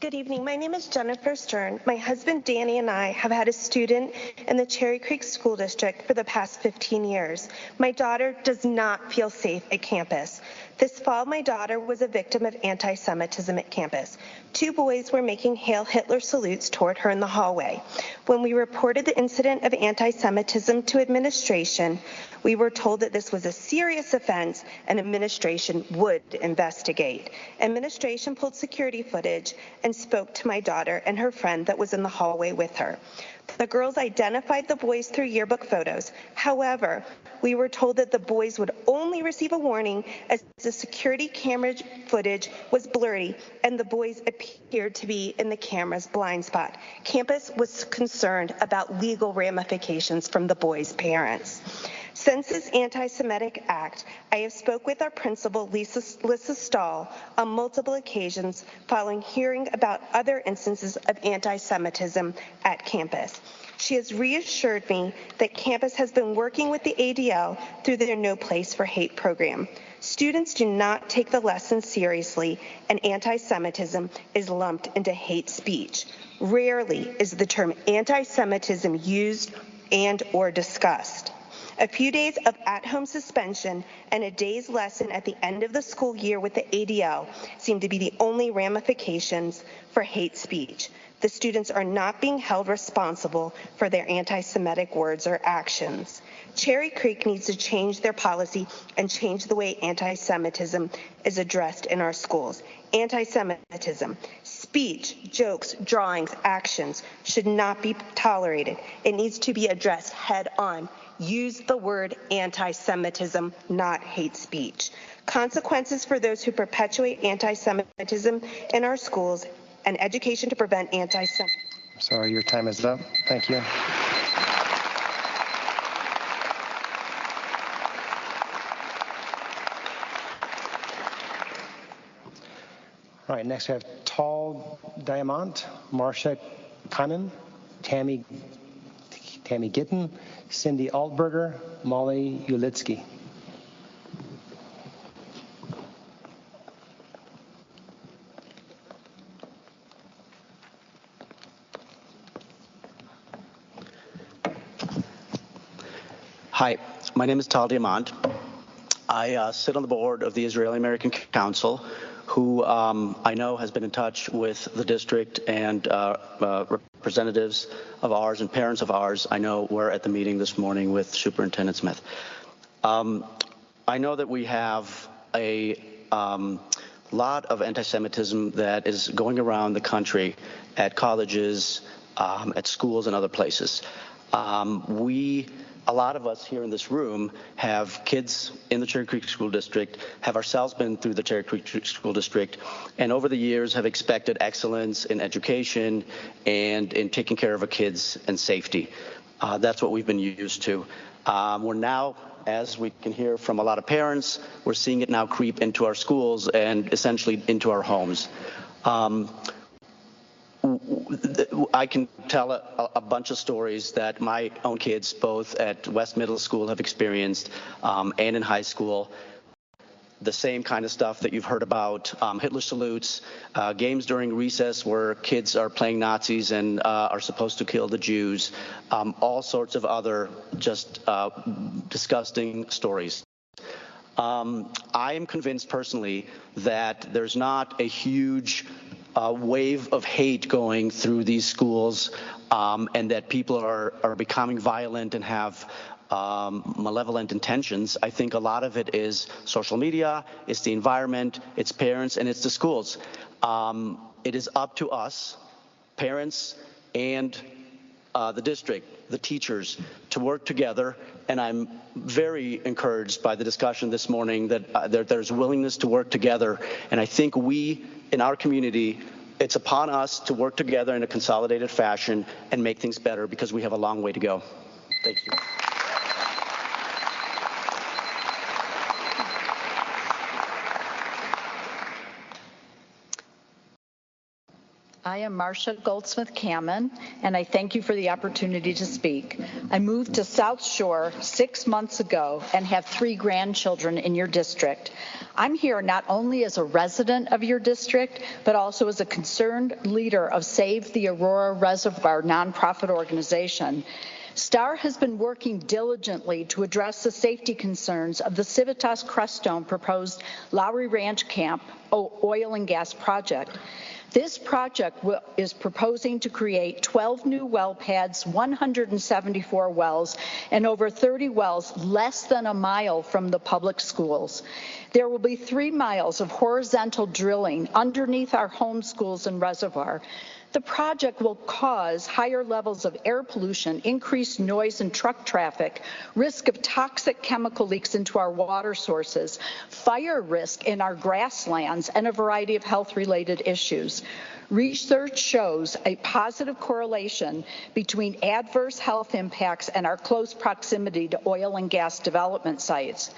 Good evening. My name is Jennifer Stern. My husband Danny and I have had a student in the Cherry Creek School District for the past 15 years. My daughter does not feel safe at campus. This fall, my daughter was a victim of anti-Semitism at campus. 2 boys were making Hail Hitler salutes toward her in the hallway. When we reported the incident of anti-Semitism to administration, we were told that this was a serious offense and administration would investigate. Administration pulled security footage and spoke to my daughter and her friend that was in the hallway with her. The girls identified the boys through yearbook photos. However, we were told that the boys would only receive a warning as the security camera footage was blurry and the boys appeared to be in the camera's blind spot. Campus was concerned about legal ramifications from the boys' parents. Since this anti-Semitic act, I have spoke with our principal, Lisa Stahl, on multiple occasions following hearing about other instances of anti-Semitism at campus. She has reassured me that campus has been working with the ADL through their No Place for Hate program. Students do not take the lesson seriously, and anti-Semitism is lumped into hate speech. Rarely is the term anti-Semitism used and or discussed. A few days of at-home suspension and a day's lesson at the end of the school year with the ADL seem to be the only ramifications for hate speech. The students are not being held responsible for their anti-Semitic words or actions. Cherry Creek needs to change their policy and change the way anti-Semitism is addressed in our schools. Anti-Semitism, speech, jokes, drawings, actions should not be tolerated. It needs to be addressed head on. Use the word anti-Semitism, not hate speech. Consequences for those who perpetuate anti-Semitism in our schools and education to prevent anti-Semitism. Sorry, your time is up. Thank you. All right, next we have Tal Diamant, Marcia Kanan, Tammy Gittin, Cindy Altberger, Molly Ulitsky. Hi, my name is Tal Diamant. I sit on the board of the Israeli American Council, who I know has been in touch with the district and representatives of ours and parents of ours. I know we're at the meeting this morning with Superintendent Smith. I know that we have a lot of anti-Semitism that is going around the country at colleges, at schools, and other places. A lot of us here in this room have kids in the Cherry Creek School District, have ourselves been through the Cherry Creek School District, and over the years have expected excellence in education and in taking care of our kids and safety. That's what we've been used to. We're now, as we can hear from a lot of parents, we're seeing it now creep into our schools and essentially into our homes. I can tell a bunch of stories that my own kids, both at West Middle School, have experienced, and in high school. The same kind of stuff that you've heard about, Hitler salutes, games during recess where kids are playing Nazis and are supposed to kill the Jews, all sorts of other just disgusting stories. I am convinced personally that there's not a huge wave of hate going through these schools, and that people are becoming violent and have malevolent intentions. I think a lot of it is social media, it's the environment, it's parents, and it's the schools. It is up to us, parents and the district, the teachers, to work together. And I'm very encouraged by the discussion this morning that there's willingness to work together. And I think we, in our community, it's upon us to work together in a consolidated fashion and make things better, because we have a long way to go. Thank you. I am Marcia Goldsmith-Cammon, and I thank you for the opportunity to speak. I moved to South Shore 6 months ago and have 3 grandchildren in your district. I'm here not only as a resident of your district, but also as a concerned leader of Save the Aurora Reservoir nonprofit organization. STAR has been working diligently to address the safety concerns of the Civitas Crestone proposed Lowry Ranch Camp oil and gas project. This project is proposing to create 12 new well pads, 174 wells, and over 30 wells less than a mile from the public schools. There will be 3 miles of horizontal drilling underneath our home schools and reservoir. The project will cause higher levels of air pollution, increased noise and truck traffic, risk of toxic chemical leaks into our water sources, fire risk in our grasslands, and a variety of health-related issues. Research shows a positive correlation between adverse health impacts and our close proximity to oil and gas development sites.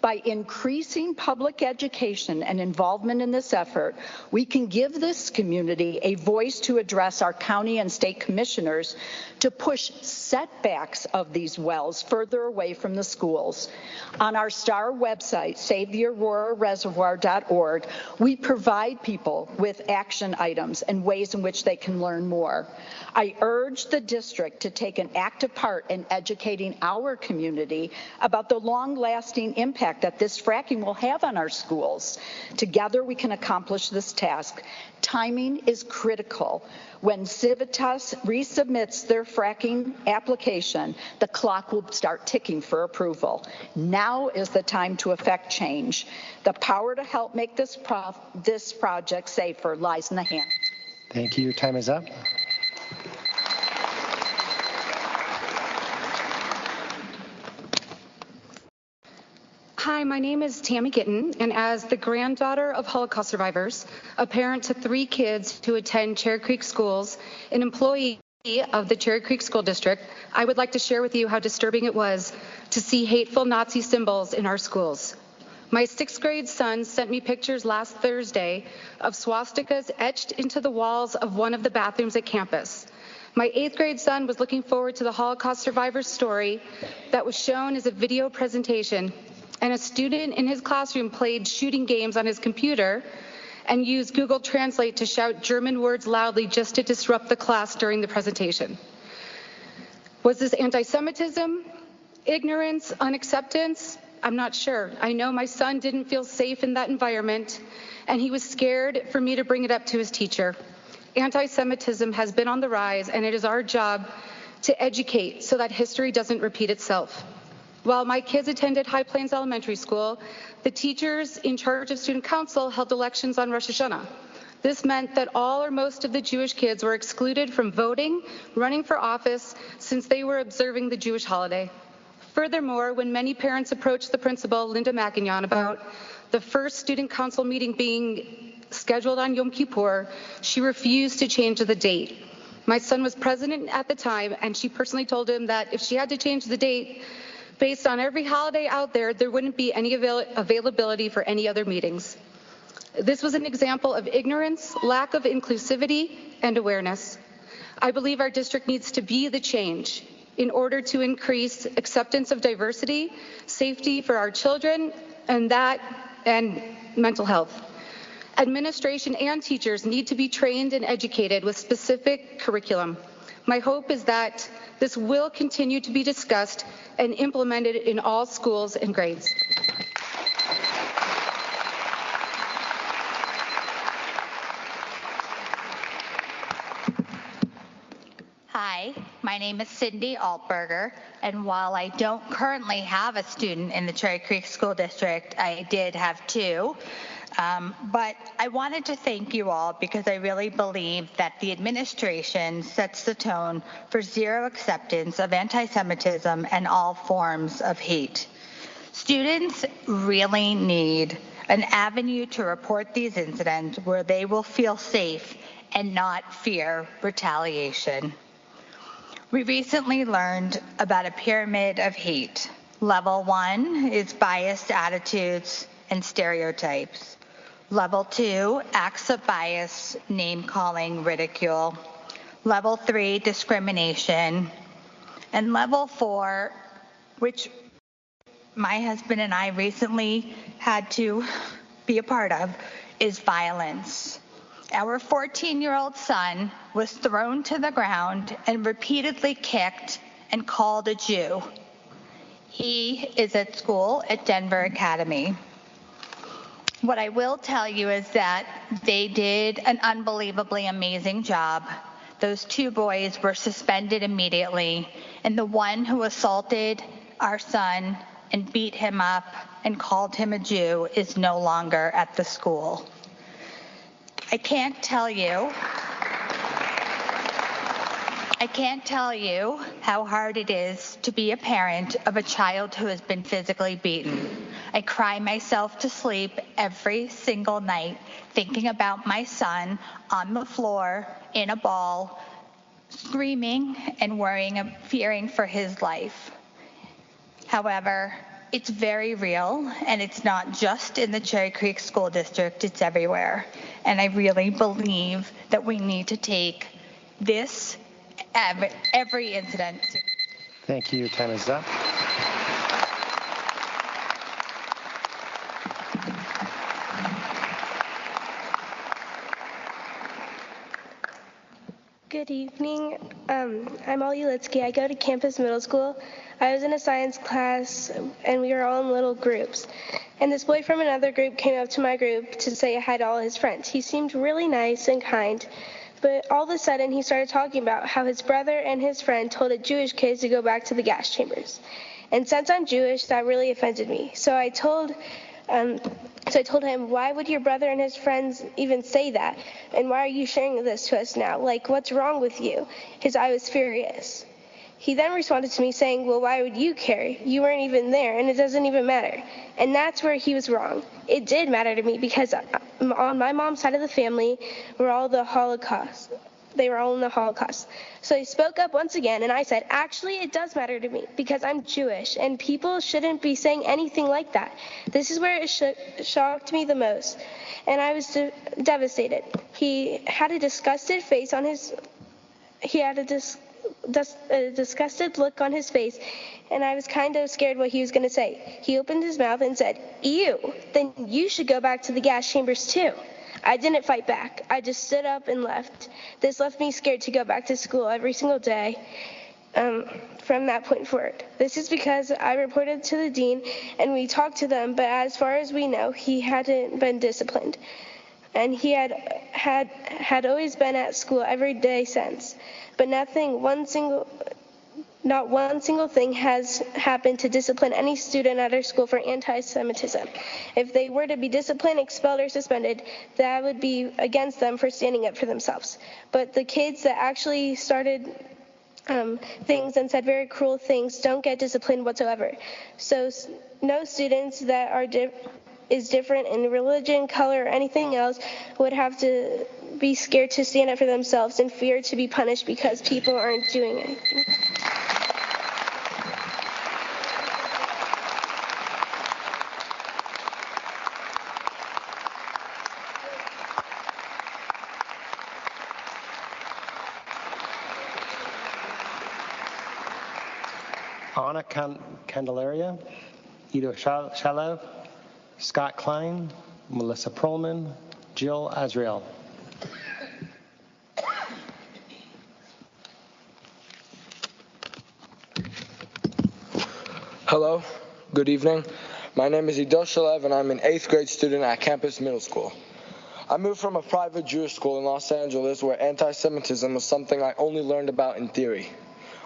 By increasing public education and involvement in this effort, we can give this community a voice to address our county and state commissioners to push setbacks of these wells further away from the schools. On our STAR website, SaveTheAuroraReservoir.org, we provide people with action items and ways in which they can learn more. I urge the district to take an active part in educating our community about the long-lasting impact that this fracking will have on our schools. Together, we can accomplish this task. Timing is critical. When Civitas resubmits their fracking application, the clock will start ticking for approval. Now is the time to effect change. The power to help make this project safer lies in the hand. Thank you. Your time is up. Hi, my name is Tammy Gittin, and as the granddaughter of Holocaust survivors, a parent to 3 kids who attend Cherry Creek schools, an employee of the Cherry Creek School District, I would like to share with you how disturbing it was to see hateful Nazi symbols in our schools. My 6th grade son sent me pictures last Thursday of swastikas etched into the walls of one of the bathrooms at campus. My 8th grade son was looking forward to the Holocaust survivor's story that was shown as a video presentation, and a student in his classroom played shooting games on his computer and used Google Translate to shout German words loudly just to disrupt the class during the presentation. Was this anti-Semitism, ignorance, unacceptance? I'm not sure. I know my son didn't feel safe in that environment, and he was scared for me to bring it up to his teacher. Anti-Semitism has been on the rise, and it is our job to educate so that history doesn't repeat itself. While my kids attended High Plains Elementary School, the teachers in charge of student council held elections on Rosh Hashanah. This meant that all or most of the Jewish kids were excluded from voting, running for office, since they were observing the Jewish holiday. Furthermore, when many parents approached the principal, Linda McInyon, about the first student council meeting being scheduled on Yom Kippur, she refused to change the date. My son was president at the time, and she personally told him that if she had to change the date, based on every holiday out there, there wouldn't be any availability for any other meetings. This was an example of ignorance, lack of inclusivity, and awareness. I believe our district needs to be the change in order to increase acceptance of diversity, safety for our children, and mental health. Administration and teachers need to be trained and educated with specific curriculum. My hope is that this will continue to be discussed and implemented in all schools and grades. Hi, my name is Cindy Altberger, and while I don't currently have a student in the Cherry Creek School District, I did have two. But I wanted to thank you all because I really believe that the administration sets the tone for zero acceptance of anti-Semitism and all forms of hate. Students really need an avenue to report these incidents where they will feel safe and not fear retaliation. We recently learned about a pyramid of hate. Level 1 is biased attitudes and stereotypes. Level 2, acts of bias, name-calling, ridicule. Level 3, discrimination. And level 4, which my husband and I recently had to be a part of, is violence. Our 14-year-old son was thrown to the ground and repeatedly kicked and called a Jew. He is at school at Denver Academy. What I will tell you is that they did an unbelievably amazing job. Those two boys were suspended immediately, and the one who assaulted our son and beat him up and called him a Jew is no longer at the school. I can't tell you how hard it is to be a parent of a child who has been physically beaten. I cry myself to sleep every single night thinking about my son on the floor in a ball, screaming and worrying and fearing for his life. However, it's very real, and it's not just in the Cherry Creek School District, it's everywhere. And I really believe that we need to take this, every incident. Thank you. Your time is up. Good evening. I'm Ollie Litsky. I go to Campus Middle School. I was in a science class, and we were all in little groups. And this boy from another group came up to my group to say hi to all his friends. He seemed really nice and kind, but all of a sudden he started talking about how his brother and his friend told a Jewish kid to go back to the gas chambers. And since I'm Jewish, that really offended me. So I told him, why would your brother and his friends even say that? And why are you sharing this to us now? Like, what's wrong with you? His eye was furious. He then responded to me saying, well, why would you care? You weren't even there, and it doesn't even matter. And that's where he was wrong. It did matter to me because on my mom's side of the family were all the Holocaust. They were all in the Holocaust. So I spoke up once again, and I said, actually, it does matter to me because I'm Jewish, and people shouldn't be saying anything like that. This is where it shocked me the most, and I was devastated. He had a disgusted face on his. He had a disgusted look on his face, and I was kind of scared what he was going to say. He opened his mouth and said, ew, then you should go back to the gas chambers too. I didn't fight back. I just stood up and left. This left me scared to go back to school every single day from that point forward. This is because I reported to the dean and we talked to them, but as far as we know, he hadn't been disciplined. And he had always been at school every day since. But not one single thing has happened to discipline any student at our school for anti-Semitism. If they were to be disciplined, expelled, or suspended, that would be against them for standing up for themselves. But the kids that actually started things and said very cruel things don't get disciplined whatsoever. So no students that is different in religion, color, or anything else would have to be scared to stand up for themselves and fear to be punished because people aren't doing anything. Ivana Candelaria, Ido Shalev, Scott Klein, Melissa Perlman, Jill Azriel. Hello, good evening. My name is Ido Shalev and I'm an 8th grade student at Campus Middle School. I moved from a private Jewish school in Los Angeles where anti-Semitism was something I only learned about in theory.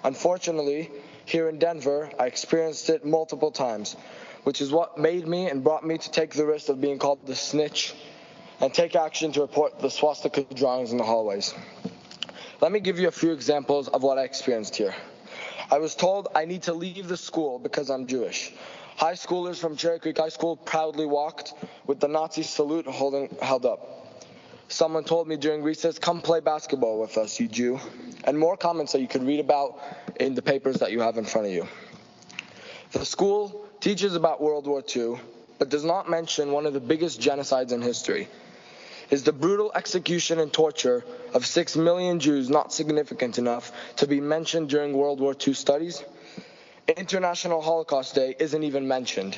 Unfortunately, here in Denver, I experienced it multiple times, which is what made me and brought me to take the risk of being called the snitch and take action to report the swastika drawings in the hallways. Let me give you a few examples of what I experienced here. I was told I need to leave the school because I'm Jewish. High schoolers from Cherry Creek High School proudly walked with the Nazi salute held up. Someone told me during recess, come play basketball with us, you Jew. And more comments that you could read about in the papers that you have in front of you. The school teaches about World War II, but does not mention one of the biggest genocides in history. Is the brutal execution and torture of 6 million Jews not significant enough to be mentioned during World War II studies? International Holocaust Day isn't even mentioned.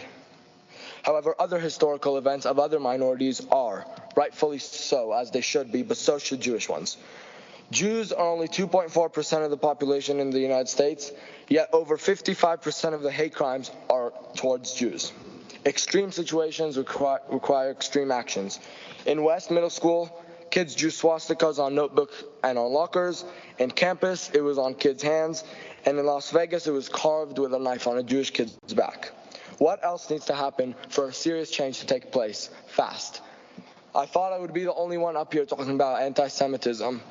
However, other historical events of other minorities are, rightfully so, as they should be, but so should Jewish ones. Jews are only 2.4% of the population in the United States, yet over 55% of the hate crimes are towards Jews. Extreme situations require extreme actions. In West Middle School, kids drew swastikas on notebooks and on lockers. In campus, it was on kids' hands. And in Las Vegas, it was carved with a knife on a Jewish kid's back. What else needs to happen for a serious change to take place fast? I thought I would be the only one up here talking about anti-Semitism.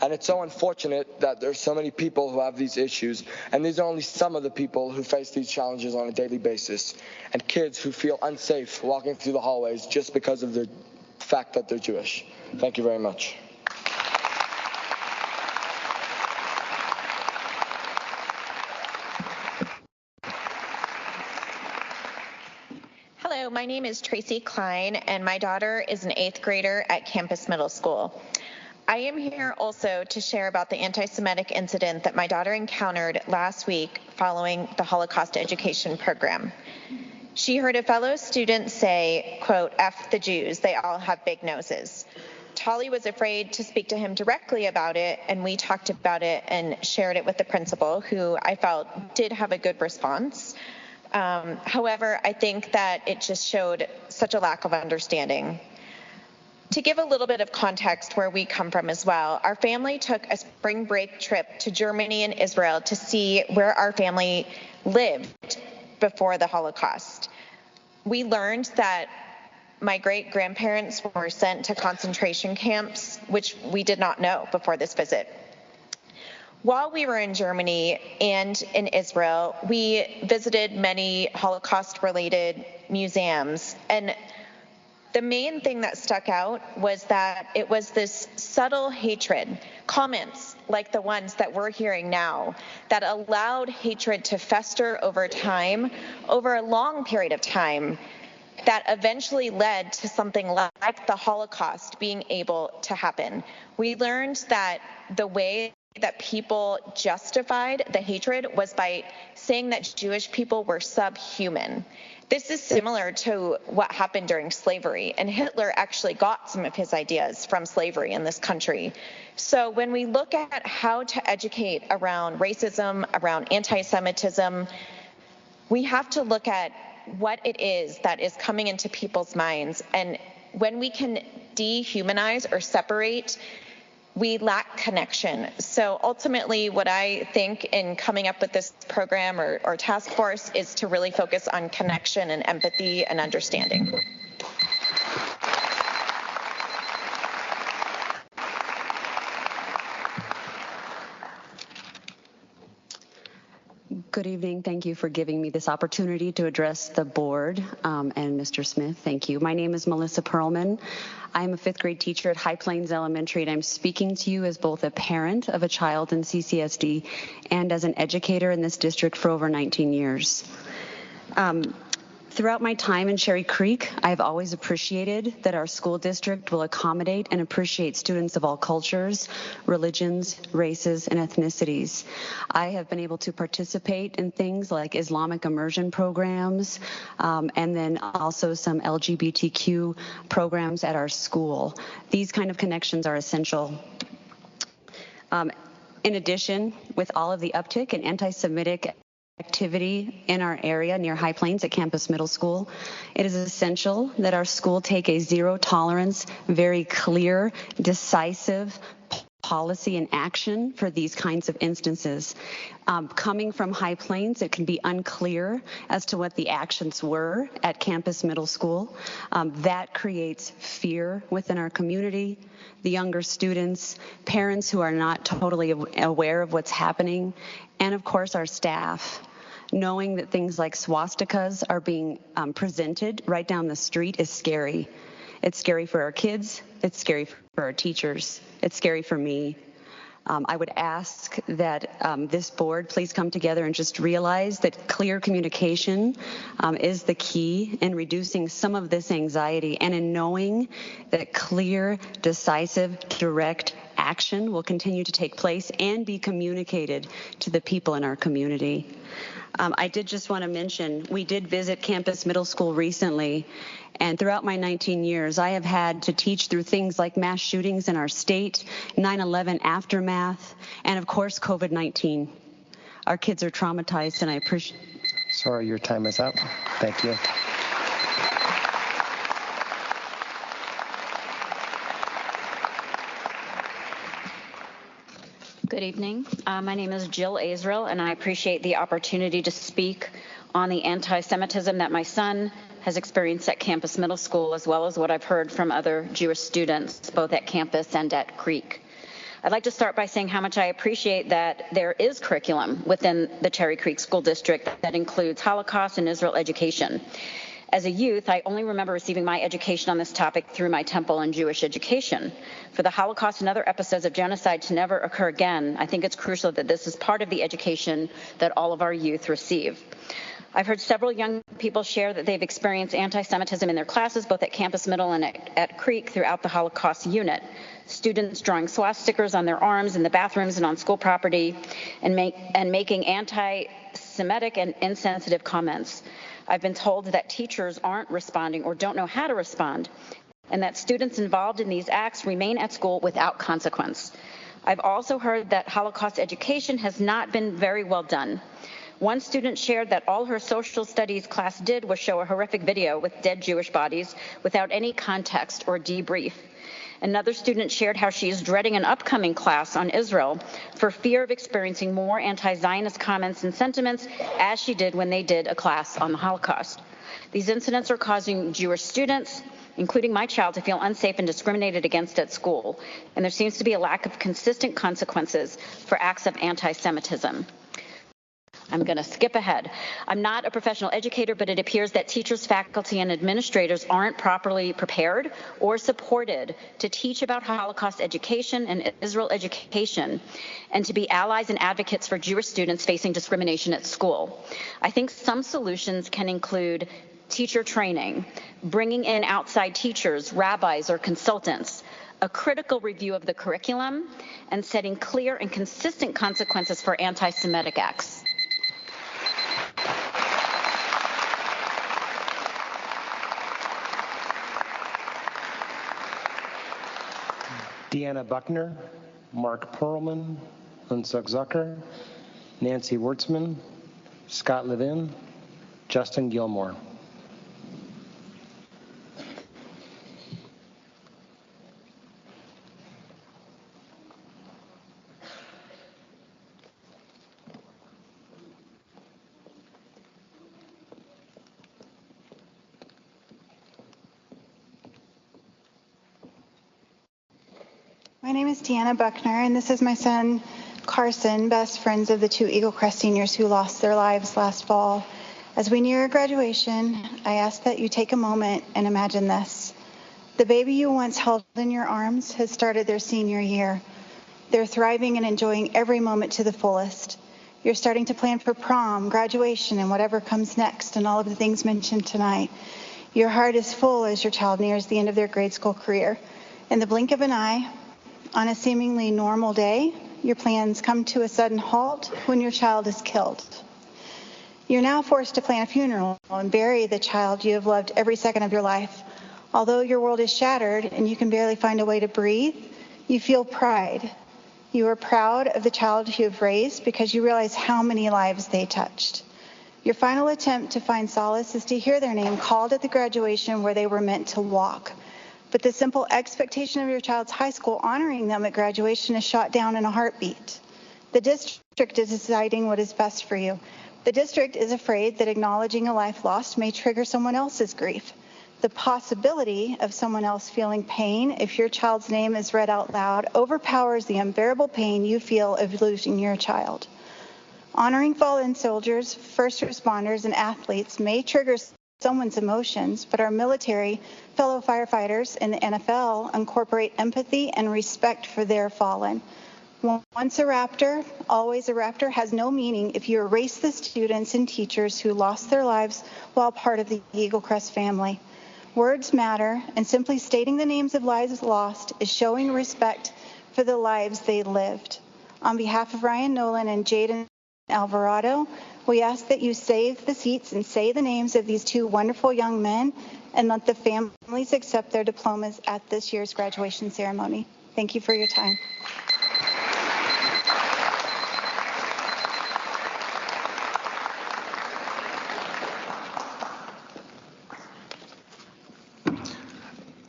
And it's so unfortunate that there's so many people who have these issues. And these are only some of the people who face these challenges on a daily basis. And kids who feel unsafe walking through the hallways just because of the fact that they're Jewish. Thank you very much. Hello, my name is Tracy Klein, and my daughter is an 8th grader at Campus Middle School. I am here also to share about the anti-Semitic incident that my daughter encountered last week following the Holocaust education program. She heard a fellow student say, quote, "F the Jews, they all have big noses." Tali was afraid to speak to him directly about it, and we talked about it and shared it with the principal, who I felt did have a good response. However, I think that it just showed such a lack of understanding. To give a little bit of context where we come from as well, our family took a spring break trip to Germany and Israel to see where our family lived before the Holocaust. We learned that my great-grandparents were sent to concentration camps, which we did not know before this visit. While we were in Germany and in Israel, we visited many Holocaust-related museums, and the main thing that stuck out was that it was this subtle hatred, comments like the ones that we're hearing now, that allowed hatred to fester over time, over a long period of time, that eventually led to something like the Holocaust being able to happen. We learned that the way that people justified the hatred was by saying that Jewish people were subhuman. This is similar to what happened during slavery, and Hitler actually got some of his ideas from slavery in this country. So when we look at how to educate around racism, around anti-Semitism, we have to look at what it is that is coming into people's minds. And when we can dehumanize or separate, we lack connection. So ultimately, what I think in coming up with this program or task force is to really focus on connection and empathy and understanding. Good evening. Thank you for giving me this opportunity to address the board and Mr. Smith. Thank you. My name is Melissa Perlman. I'm a 5th grade teacher at High Plains Elementary, and I'm speaking to you as both a parent of a child in CCSD and as an educator in this district for over 19 years. Throughout my time in Cherry Creek, I've always appreciated that our school district will accommodate and appreciate students of all cultures, religions, races, and ethnicities. I have been able to participate in things like Islamic immersion programs, and then also some LGBTQ programs at our school. These kind of connections are essential. In addition, with all of the uptick in anti-Semitic activity in our area near High Plains at Campus Middle School, it is essential that our school take a zero tolerance, very clear, decisive policy and action for these kinds of instances. Coming from High Plains, it can be unclear as to what the actions were at Campus Middle School. That creates fear within our community, the younger students, parents who are not totally aware of what's happening, and of course our staff. Knowing that things like swastikas are being presented right down the street is scary. It's scary for our kids. It's scary for our teachers. It's scary for me. I would ask that this board please come together and just realize that clear communication is the key in reducing some of this anxiety and in knowing that clear, decisive, direct action will continue to take place and be communicated to the people in our community. I did just want to mention, we did visit Campus Middle School recently, and throughout my 19 years, I have had to teach through things like mass shootings in our state, 9/11 aftermath, and of course, COVID-19. Our kids are traumatized, and I appreciate... Sorry, your time is up. Thank you. Good evening. My name is Jill Azrael, and I appreciate the opportunity to speak on the anti-Semitism that my son has experienced at Campus Middle School, as well as what I've heard from other Jewish students, both at campus and at Creek. I'd like to start by saying how much I appreciate that there is curriculum within the Cherry Creek School District that includes Holocaust and Israel education. As a youth, I only remember receiving my education on this topic through my temple and Jewish education. For the Holocaust and other episodes of genocide to never occur again, I think it's crucial that this is part of the education that all of our youth receive. I've heard several young people share that they've experienced anti-Semitism in their classes, both at Campus Middle and at Creek throughout the Holocaust unit. Students drawing swastikas on their arms in the bathrooms and on school property and making anti-Semitic and insensitive comments. I've been told that teachers aren't responding or don't know how to respond, and that students involved in these acts remain at school without consequence. I've also heard that Holocaust education has not been very well done. One student shared that all her social studies class did was show a horrific video with dead Jewish bodies without any context or debrief. Another student shared how she is dreading an upcoming class on Israel for fear of experiencing more anti-Zionist comments and sentiments as she did when they did a class on the Holocaust. These incidents are causing Jewish students, including my child, to feel unsafe and discriminated against at school, and there seems to be a lack of consistent consequences for acts of anti-Semitism. I'm going to skip ahead. I'm not a professional educator, but it appears that teachers, faculty, and administrators aren't properly prepared or supported to teach about Holocaust education and Israel education, and to be allies and advocates for Jewish students facing discrimination at school. I think some solutions can include teacher training, bringing in outside teachers, rabbis, or consultants, a critical review of the curriculum, and setting clear and consistent consequences for anti-Semitic acts. Deanna Buckner, Mark Perlman, Unsuk Zucker, Nancy Wertzman, Scott Levin, Justin Gilmore. My name is Deanna Buckner, and this is my son, Carson, best friends of the two Eagle Crest seniors who lost their lives last fall. As we near graduation, I ask that you take a moment and imagine this. The baby you once held in your arms has started their senior year. They're thriving and enjoying every moment to the fullest. You're starting to plan for prom, graduation, and whatever comes next, and all of the things mentioned tonight. Your heart is full as your child nears the end of their grade school career. In the blink of an eye, on a seemingly normal day, your plans come to a sudden halt when your child is killed. You're now forced to plan a funeral and bury the child you have loved every second of your life. Although your world is shattered and you can barely find a way to breathe, you feel pride. You are proud of the child you have raised because you realize how many lives they touched. Your final attempt to find solace is to hear their name called at the graduation where they were meant to walk. But the simple expectation of your child's high school honoring them at graduation is shot down in a heartbeat. The district is deciding what is best for you. The district is afraid that acknowledging a life lost may trigger someone else's grief. The possibility of someone else feeling pain if your child's name is read out loud overpowers the unbearable pain you feel of losing your child. Honoring fallen soldiers, first responders, and athletes may trigger someone's emotions, but our military, fellow firefighters, and the NFL incorporate empathy and respect for their fallen. Once a Raptor, always a Raptor has no meaning if you erase the students and teachers who lost their lives while part of the Eagle Crest family. Words matter, and simply stating the names of lives lost is showing respect for the lives they lived. On behalf of Ryan Nolan and Jaden Alvarado, we ask that you save the seats and say the names of these two wonderful young men and let the families accept their diplomas at this year's graduation ceremony. Thank you for your time.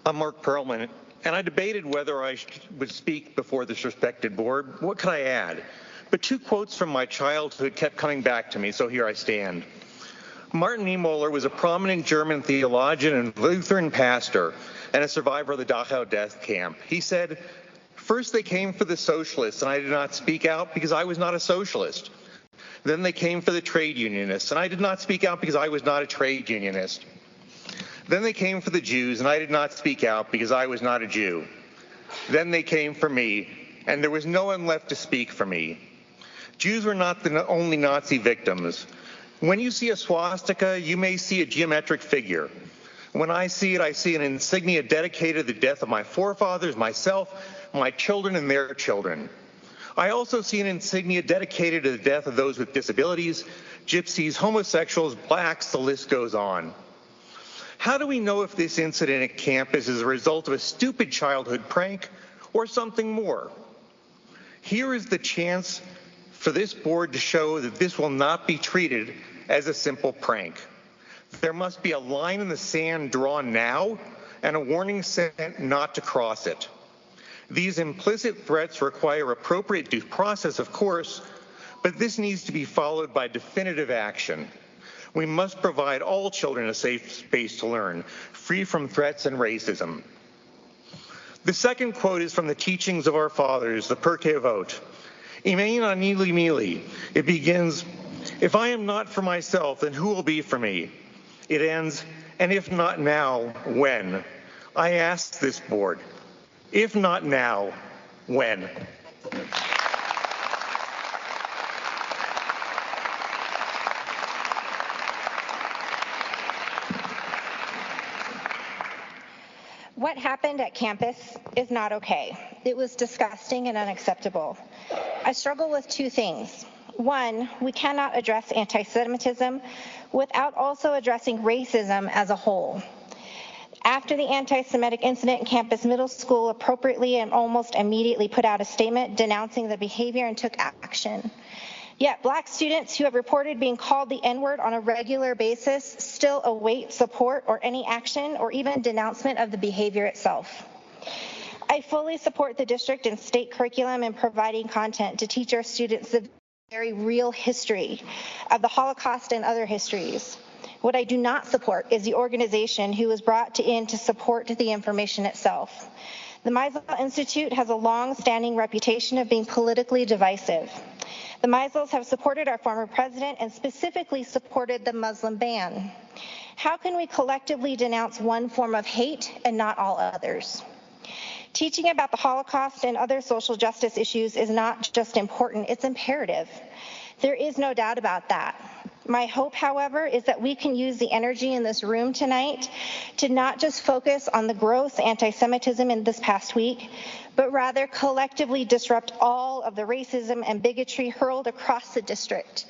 I'm Mark Perlman, and I debated whether I would speak before this respected board. What could I add? But two quotes from my childhood kept coming back to me, so here I stand. Martin Niemöller was a prominent German theologian and Lutheran pastor and a survivor of the Dachau death camp. He said, "First they came for the socialists, and I did not speak out because I was not a socialist. Then they came for the trade unionists, and I did not speak out because I was not a trade unionist. Then they came for the Jews, and I did not speak out because I was not a Jew. Then they came for me, and there was no one left to speak for me." Jews were not the only Nazi victims. When you see a swastika, you may see a geometric figure. When I see it, I see an insignia dedicated to the death of my forefathers, myself, my children, and their children. I also see an insignia dedicated to the death of those with disabilities, gypsies, homosexuals, blacks, the list goes on. How do we know if this incident at campus is a result of a stupid childhood prank or something more? Here is the chance for this board to show that this will not be treated as a simple prank. There must be a line in the sand drawn now and a warning sent not to cross it. These implicit threats require appropriate due process, of course, but this needs to be followed by definitive action. We must provide all children a safe space to learn, free from threats and racism. The second quote is from the teachings of our fathers, the Pirkei Avot. Imein ani mili. It begins, "If I am not for myself, then who will be for me?" It ends, "And if not now, when?" I ask this board, if not now, when? What happened at campus is not okay. It was disgusting and unacceptable. I struggle with two things. One, we cannot address anti-Semitism without also addressing racism as a whole. After the anti-Semitic incident in Campus Middle School, appropriately and almost immediately put out a statement denouncing the behavior and took action. Yet Black students who have reported being called the N-word on a regular basis still await support or any action or even denouncement of the behavior itself. I fully support the district and state curriculum in providing content to teach our students the very real history of the Holocaust and other histories. What I do not support is the organization who was brought in to support the information itself. The Meisel Institute has a long-standing reputation of being politically divisive. The Meisels have supported our former president and specifically supported the Muslim ban. How can we collectively denounce one form of hate and not all others? Teaching about the Holocaust and other social justice issues is not just important, it's imperative. There is no doubt about that. My hope, however, is that we can use the energy in this room tonight to not just focus on the gross anti-Semitism in this past week, but rather collectively disrupt all of the racism and bigotry hurled across the district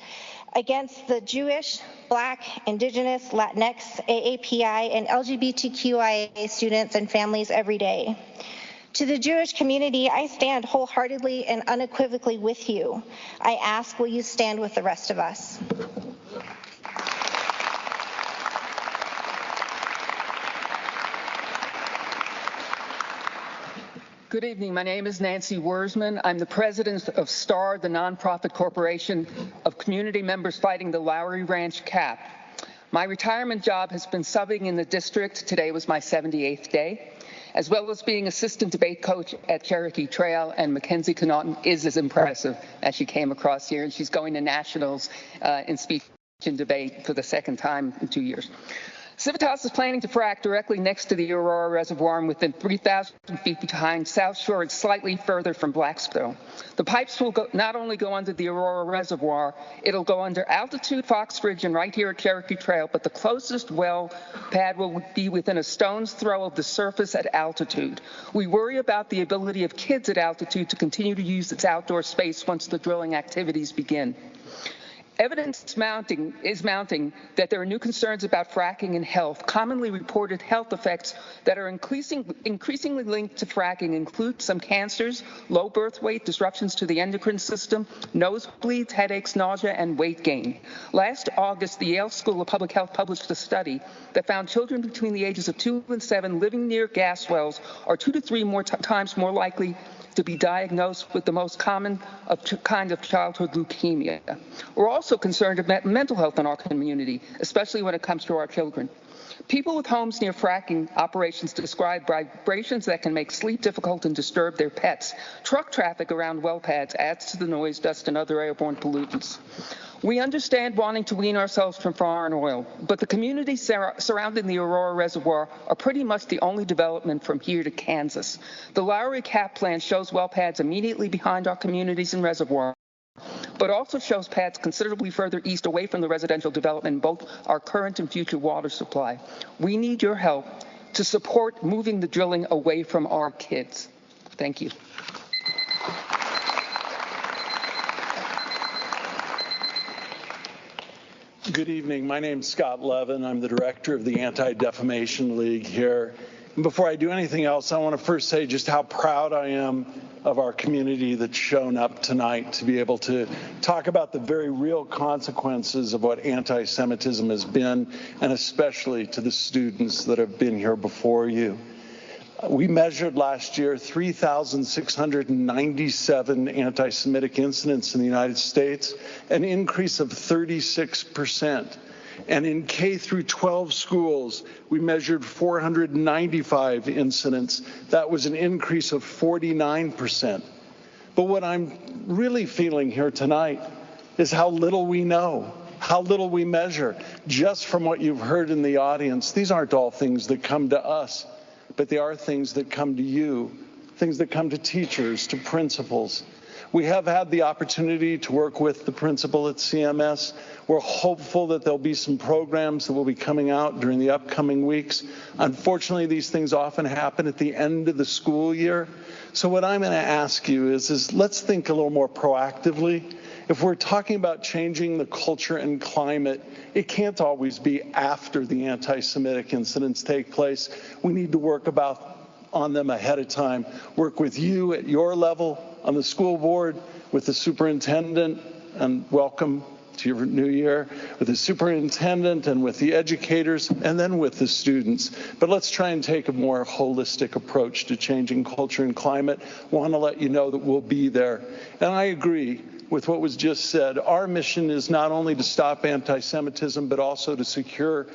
against the Jewish, Black, Indigenous, Latinx, AAPI, and LGBTQIA students and families every day. To the Jewish community, I stand wholeheartedly and unequivocally with you. I ask, will you stand with the rest of us? Good evening. My name is Nancy Wurzman. I'm the president of STAR, the nonprofit corporation of community members fighting the Lowry Ranch cap. My retirement job has been subbing in the district. Today was my 78th day, as well as being assistant debate coach at Cherokee Trail, and Mackenzie Connaughton is as impressive as she came across here, and she's going to nationals in speech and debate for the second time in 2 years. Civitas is planning to frack directly next to the Aurora Reservoir and within 3,000 feet behind South Shore and slightly further from Blacksville. The pipes will not only go under the Aurora Reservoir, it'll go under Altitude, Fox Ridge, and right here at Cherokee Trail, but the closest well pad will be within a stone's throw of the surface at Altitude. We worry about the ability of kids at Altitude to continue to use its outdoor space once the drilling activities begin. Evidence is mounting that there are new concerns about fracking and health. Commonly reported health effects that are increasingly linked to fracking include some cancers, low birth weight, disruptions to the endocrine system, nosebleeds, headaches, nausea, and weight gain. Last August, the Yale School of Public Health published a study that found children between the ages of 2 and 7 living near gas wells are 2 to 3 times more likely to be diagnosed with the most common kind of childhood leukemia. We're also concerned about mental health in our community, especially when it comes to our children. People with homes near fracking operations describe vibrations that can make sleep difficult and disturb their pets. Truck traffic around well pads adds to the noise, dust, and other airborne pollutants. We understand wanting to wean ourselves from foreign oil, but the communities surrounding the Aurora Reservoir are pretty much the only development from here to Kansas. The Lowry Cap plan shows well pads immediately behind our communities and reservoir, but also shows pads considerably further east away from the residential development in both our current and future water supply. We need your help to support moving the drilling away from our kids. Thank you. Good evening. My name is Scott Levin. I'm the director of the Anti-Defamation League here. And before I do anything else, I want to first say just how proud I am of our community that's shown up tonight to be able to talk about the very real consequences of what anti-Semitism has been, and especially to the students that have been here before you. We measured last year 3,697 anti-Semitic incidents in the United States, an increase of 36%. And in K through 12 schools, we measured 495 incidents. That was an increase of 49%. But what I'm really feeling here tonight is how little we know, how little we measure. Just from what you've heard in the audience, these aren't all things that come to us, but they are things that come to you, things that come to teachers, to principals. We have had the opportunity to work with the principal at CMS. We're hopeful that there'll be some programs that will be coming out during the upcoming weeks. Unfortunately, these things often happen at the end of the school year. So what I'm going to ask you is let's think a little more proactively. If we're talking about changing the culture and climate, it can't always be after the anti-Semitic incidents take place. We need to work on them ahead of time. Work with you at your level on the school board, with the superintendent, and welcome to your new year, with the superintendent and with the educators, and then with the students. But let's try and take a more holistic approach to changing culture and climate. Want to let you know that we'll be there. And I agree with what was just said. Our mission is not only to stop anti-Semitism, but also to secure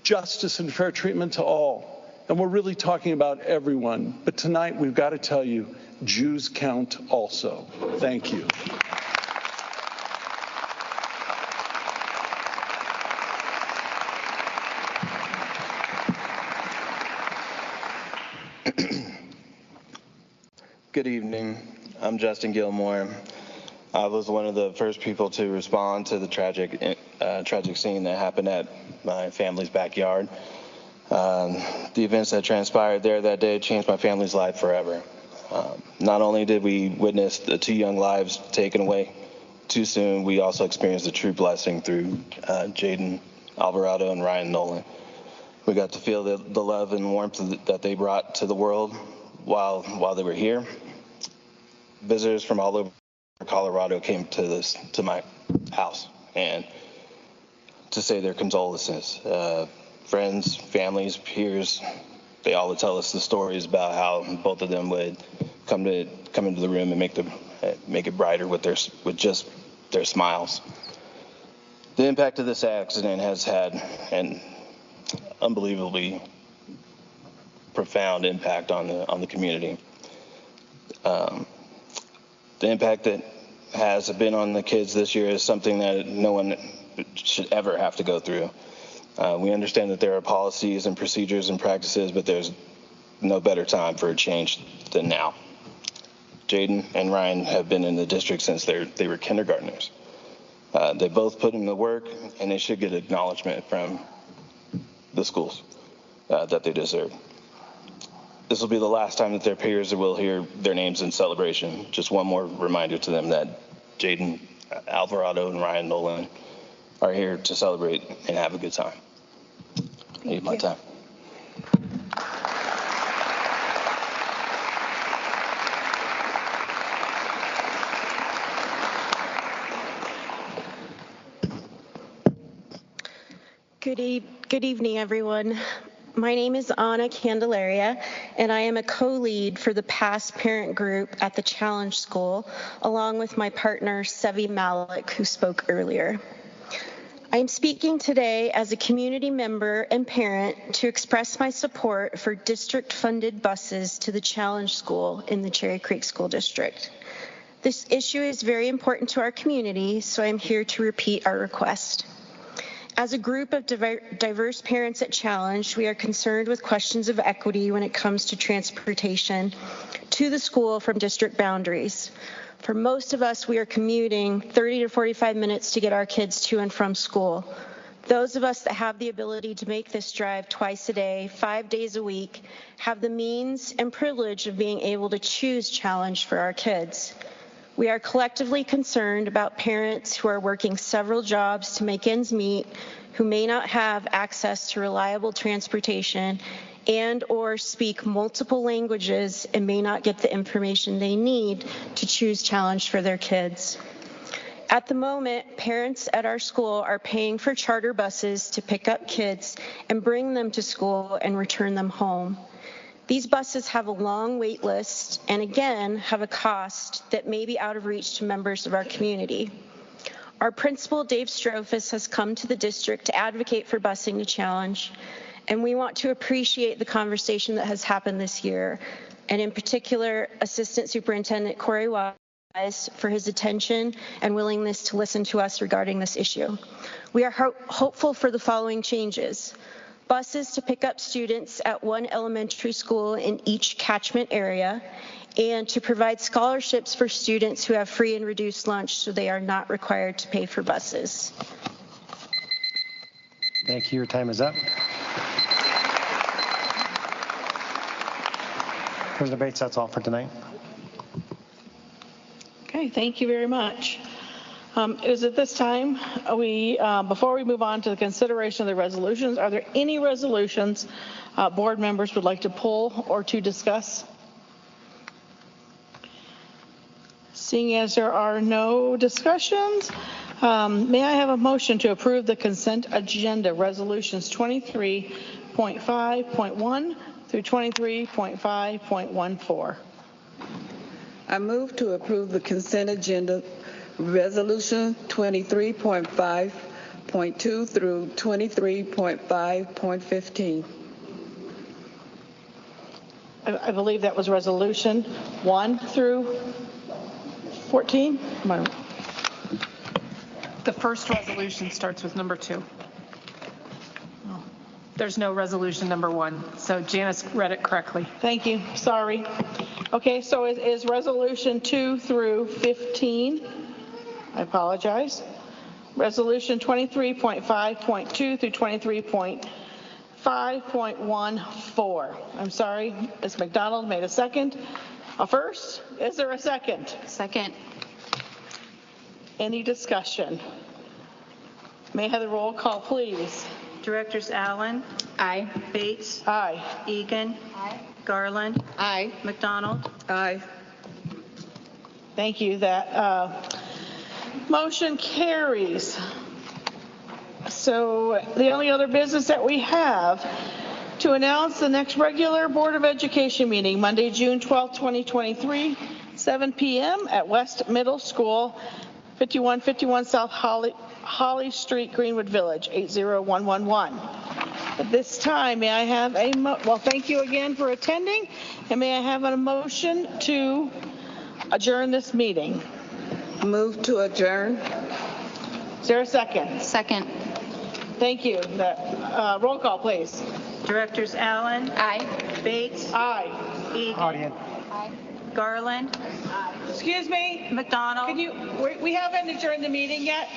justice and fair treatment to all. And we're really talking about everyone. But tonight, we've got to tell you, Jews count also. Thank you. Good evening. I'm Justin Gilmore. I was one of the first people to respond to the tragic scene that happened at my family's backyard. The events that transpired there that day changed my family's life forever. Not only did we witness the 2 young lives taken away too soon, we also experienced a true blessing through Jaden Alvarado and Ryan Nolan. We got to feel the love and warmth that they brought to the world while they were here. Visitors from all over Colorado came to my house and to say their condolences. Friends, families, peers, they all would tell us the stories about how both of them would come into the room and make it brighter with just their smiles. The impact of this accident has had an unbelievably profound impact on the community. The impact that has been on the kids this year is something that no one should ever have to go through. We understand that there are policies and procedures and practices, but there's no better time for a change than now. Jaden and Ryan have been in the district since they were kindergartners. They both put in the work, and they should get acknowledgement from the schools that they deserve. This will be the last time that their peers will hear their names in celebration. Just one more reminder to them that Jaden Alvarado and Ryan Nolan are here to celebrate and have a good time. Thank you. My time. Good evening, everyone. My name is Anna Candelaria, and I am a co-lead for the past parent group at the Challenge School, along with my partner, Sevi Malik, who spoke earlier. I am speaking today as a community member and parent to express my support for district-funded buses to the Challenge School in the Cherry Creek School District. This issue is very important to our community, so I'm here to repeat our request. As a group of diverse parents at Challenge, we are concerned with questions of equity when it comes to transportation to the school from district boundaries. For most of us, we are commuting 30 to 45 minutes to get our kids to and from school. Those of us that have the ability to make this drive twice a day, 5 days a week, have the means and privilege of being able to choose Challenge for our kids. We are collectively concerned about parents who are working several jobs to make ends meet, who may not have access to reliable transportation and or speak multiple languages and may not get the information they need to choose Challenge for their kids. At the moment, parents at our school are paying for charter buses to pick up kids and bring them to school and return them home. These buses have a long wait list and again have a cost that may be out of reach to members of our community. Our principal, Dave Strophus, has come to the district to advocate for busing to Challenge, and we want to appreciate the conversation that has happened this year, and in particular, Assistant Superintendent Corey Wise for his attention and willingness to listen to us regarding this issue. We are hopeful for the following changes. Buses to pick up students at one elementary school in each catchment area, and to provide scholarships for students who have free and reduced lunch so they are not required to pay for buses. Thank you. Your time is up. President Bates, that's all for tonight. Okay, thank you very much. It is at this time, before we move on to the consideration of the resolutions, are there any resolutions board members would like to pull or to discuss? Seeing as there are no discussions, may I have a motion to approve the consent agenda, resolutions 23.5.1 through 23.5.14? I move to approve the consent agenda, resolution 23.5.2 through 23.5.15. I believe that was resolution 1 through 14. The first resolution starts with number 2. There's no resolution number 1, so Janice read it correctly. Thank you. Sorry. Okay, so is resolution 2 through 15 I apologize. Resolution 23.5.2 through 23.5.14. I'm sorry, Ms. McDonald made a second. A first? Is there a second? Second. Any discussion? May I have the roll call, please? Directors Allen. Aye. Bates. Aye. Egan. Aye. Garland. Aye. McDonald. Aye. Thank you. That motion carries. So the only other business that we have to announce the next regular Board of Education meeting, Monday, June 12, 2023, 7 p.m. at West Middle School, 5151 South Holly Street, Greenwood Village, 80111. At this time, may I have well, thank you again for attending, and may I have a motion to adjourn this meeting? Move to adjourn. Is there a second? Second. Thank you. Roll call, please. Directors Allen. Aye. Bates. Aye. Egan. Audience. Aye. Garland. Excuse me. McDonald. Can you? We haven't adjourned the meeting yet.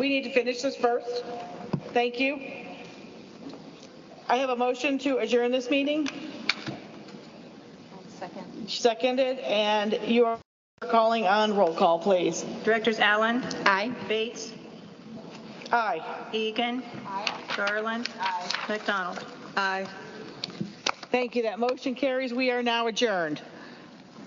We need to finish this first. Thank you. I have a motion to adjourn this meeting. Second. Seconded, and you are calling on roll call, please. Directors Allen. Aye. Bates. Aye. Egan. Aye. Garland. Aye. McDonald. Aye. Thank you. That motion carries. We are now adjourned.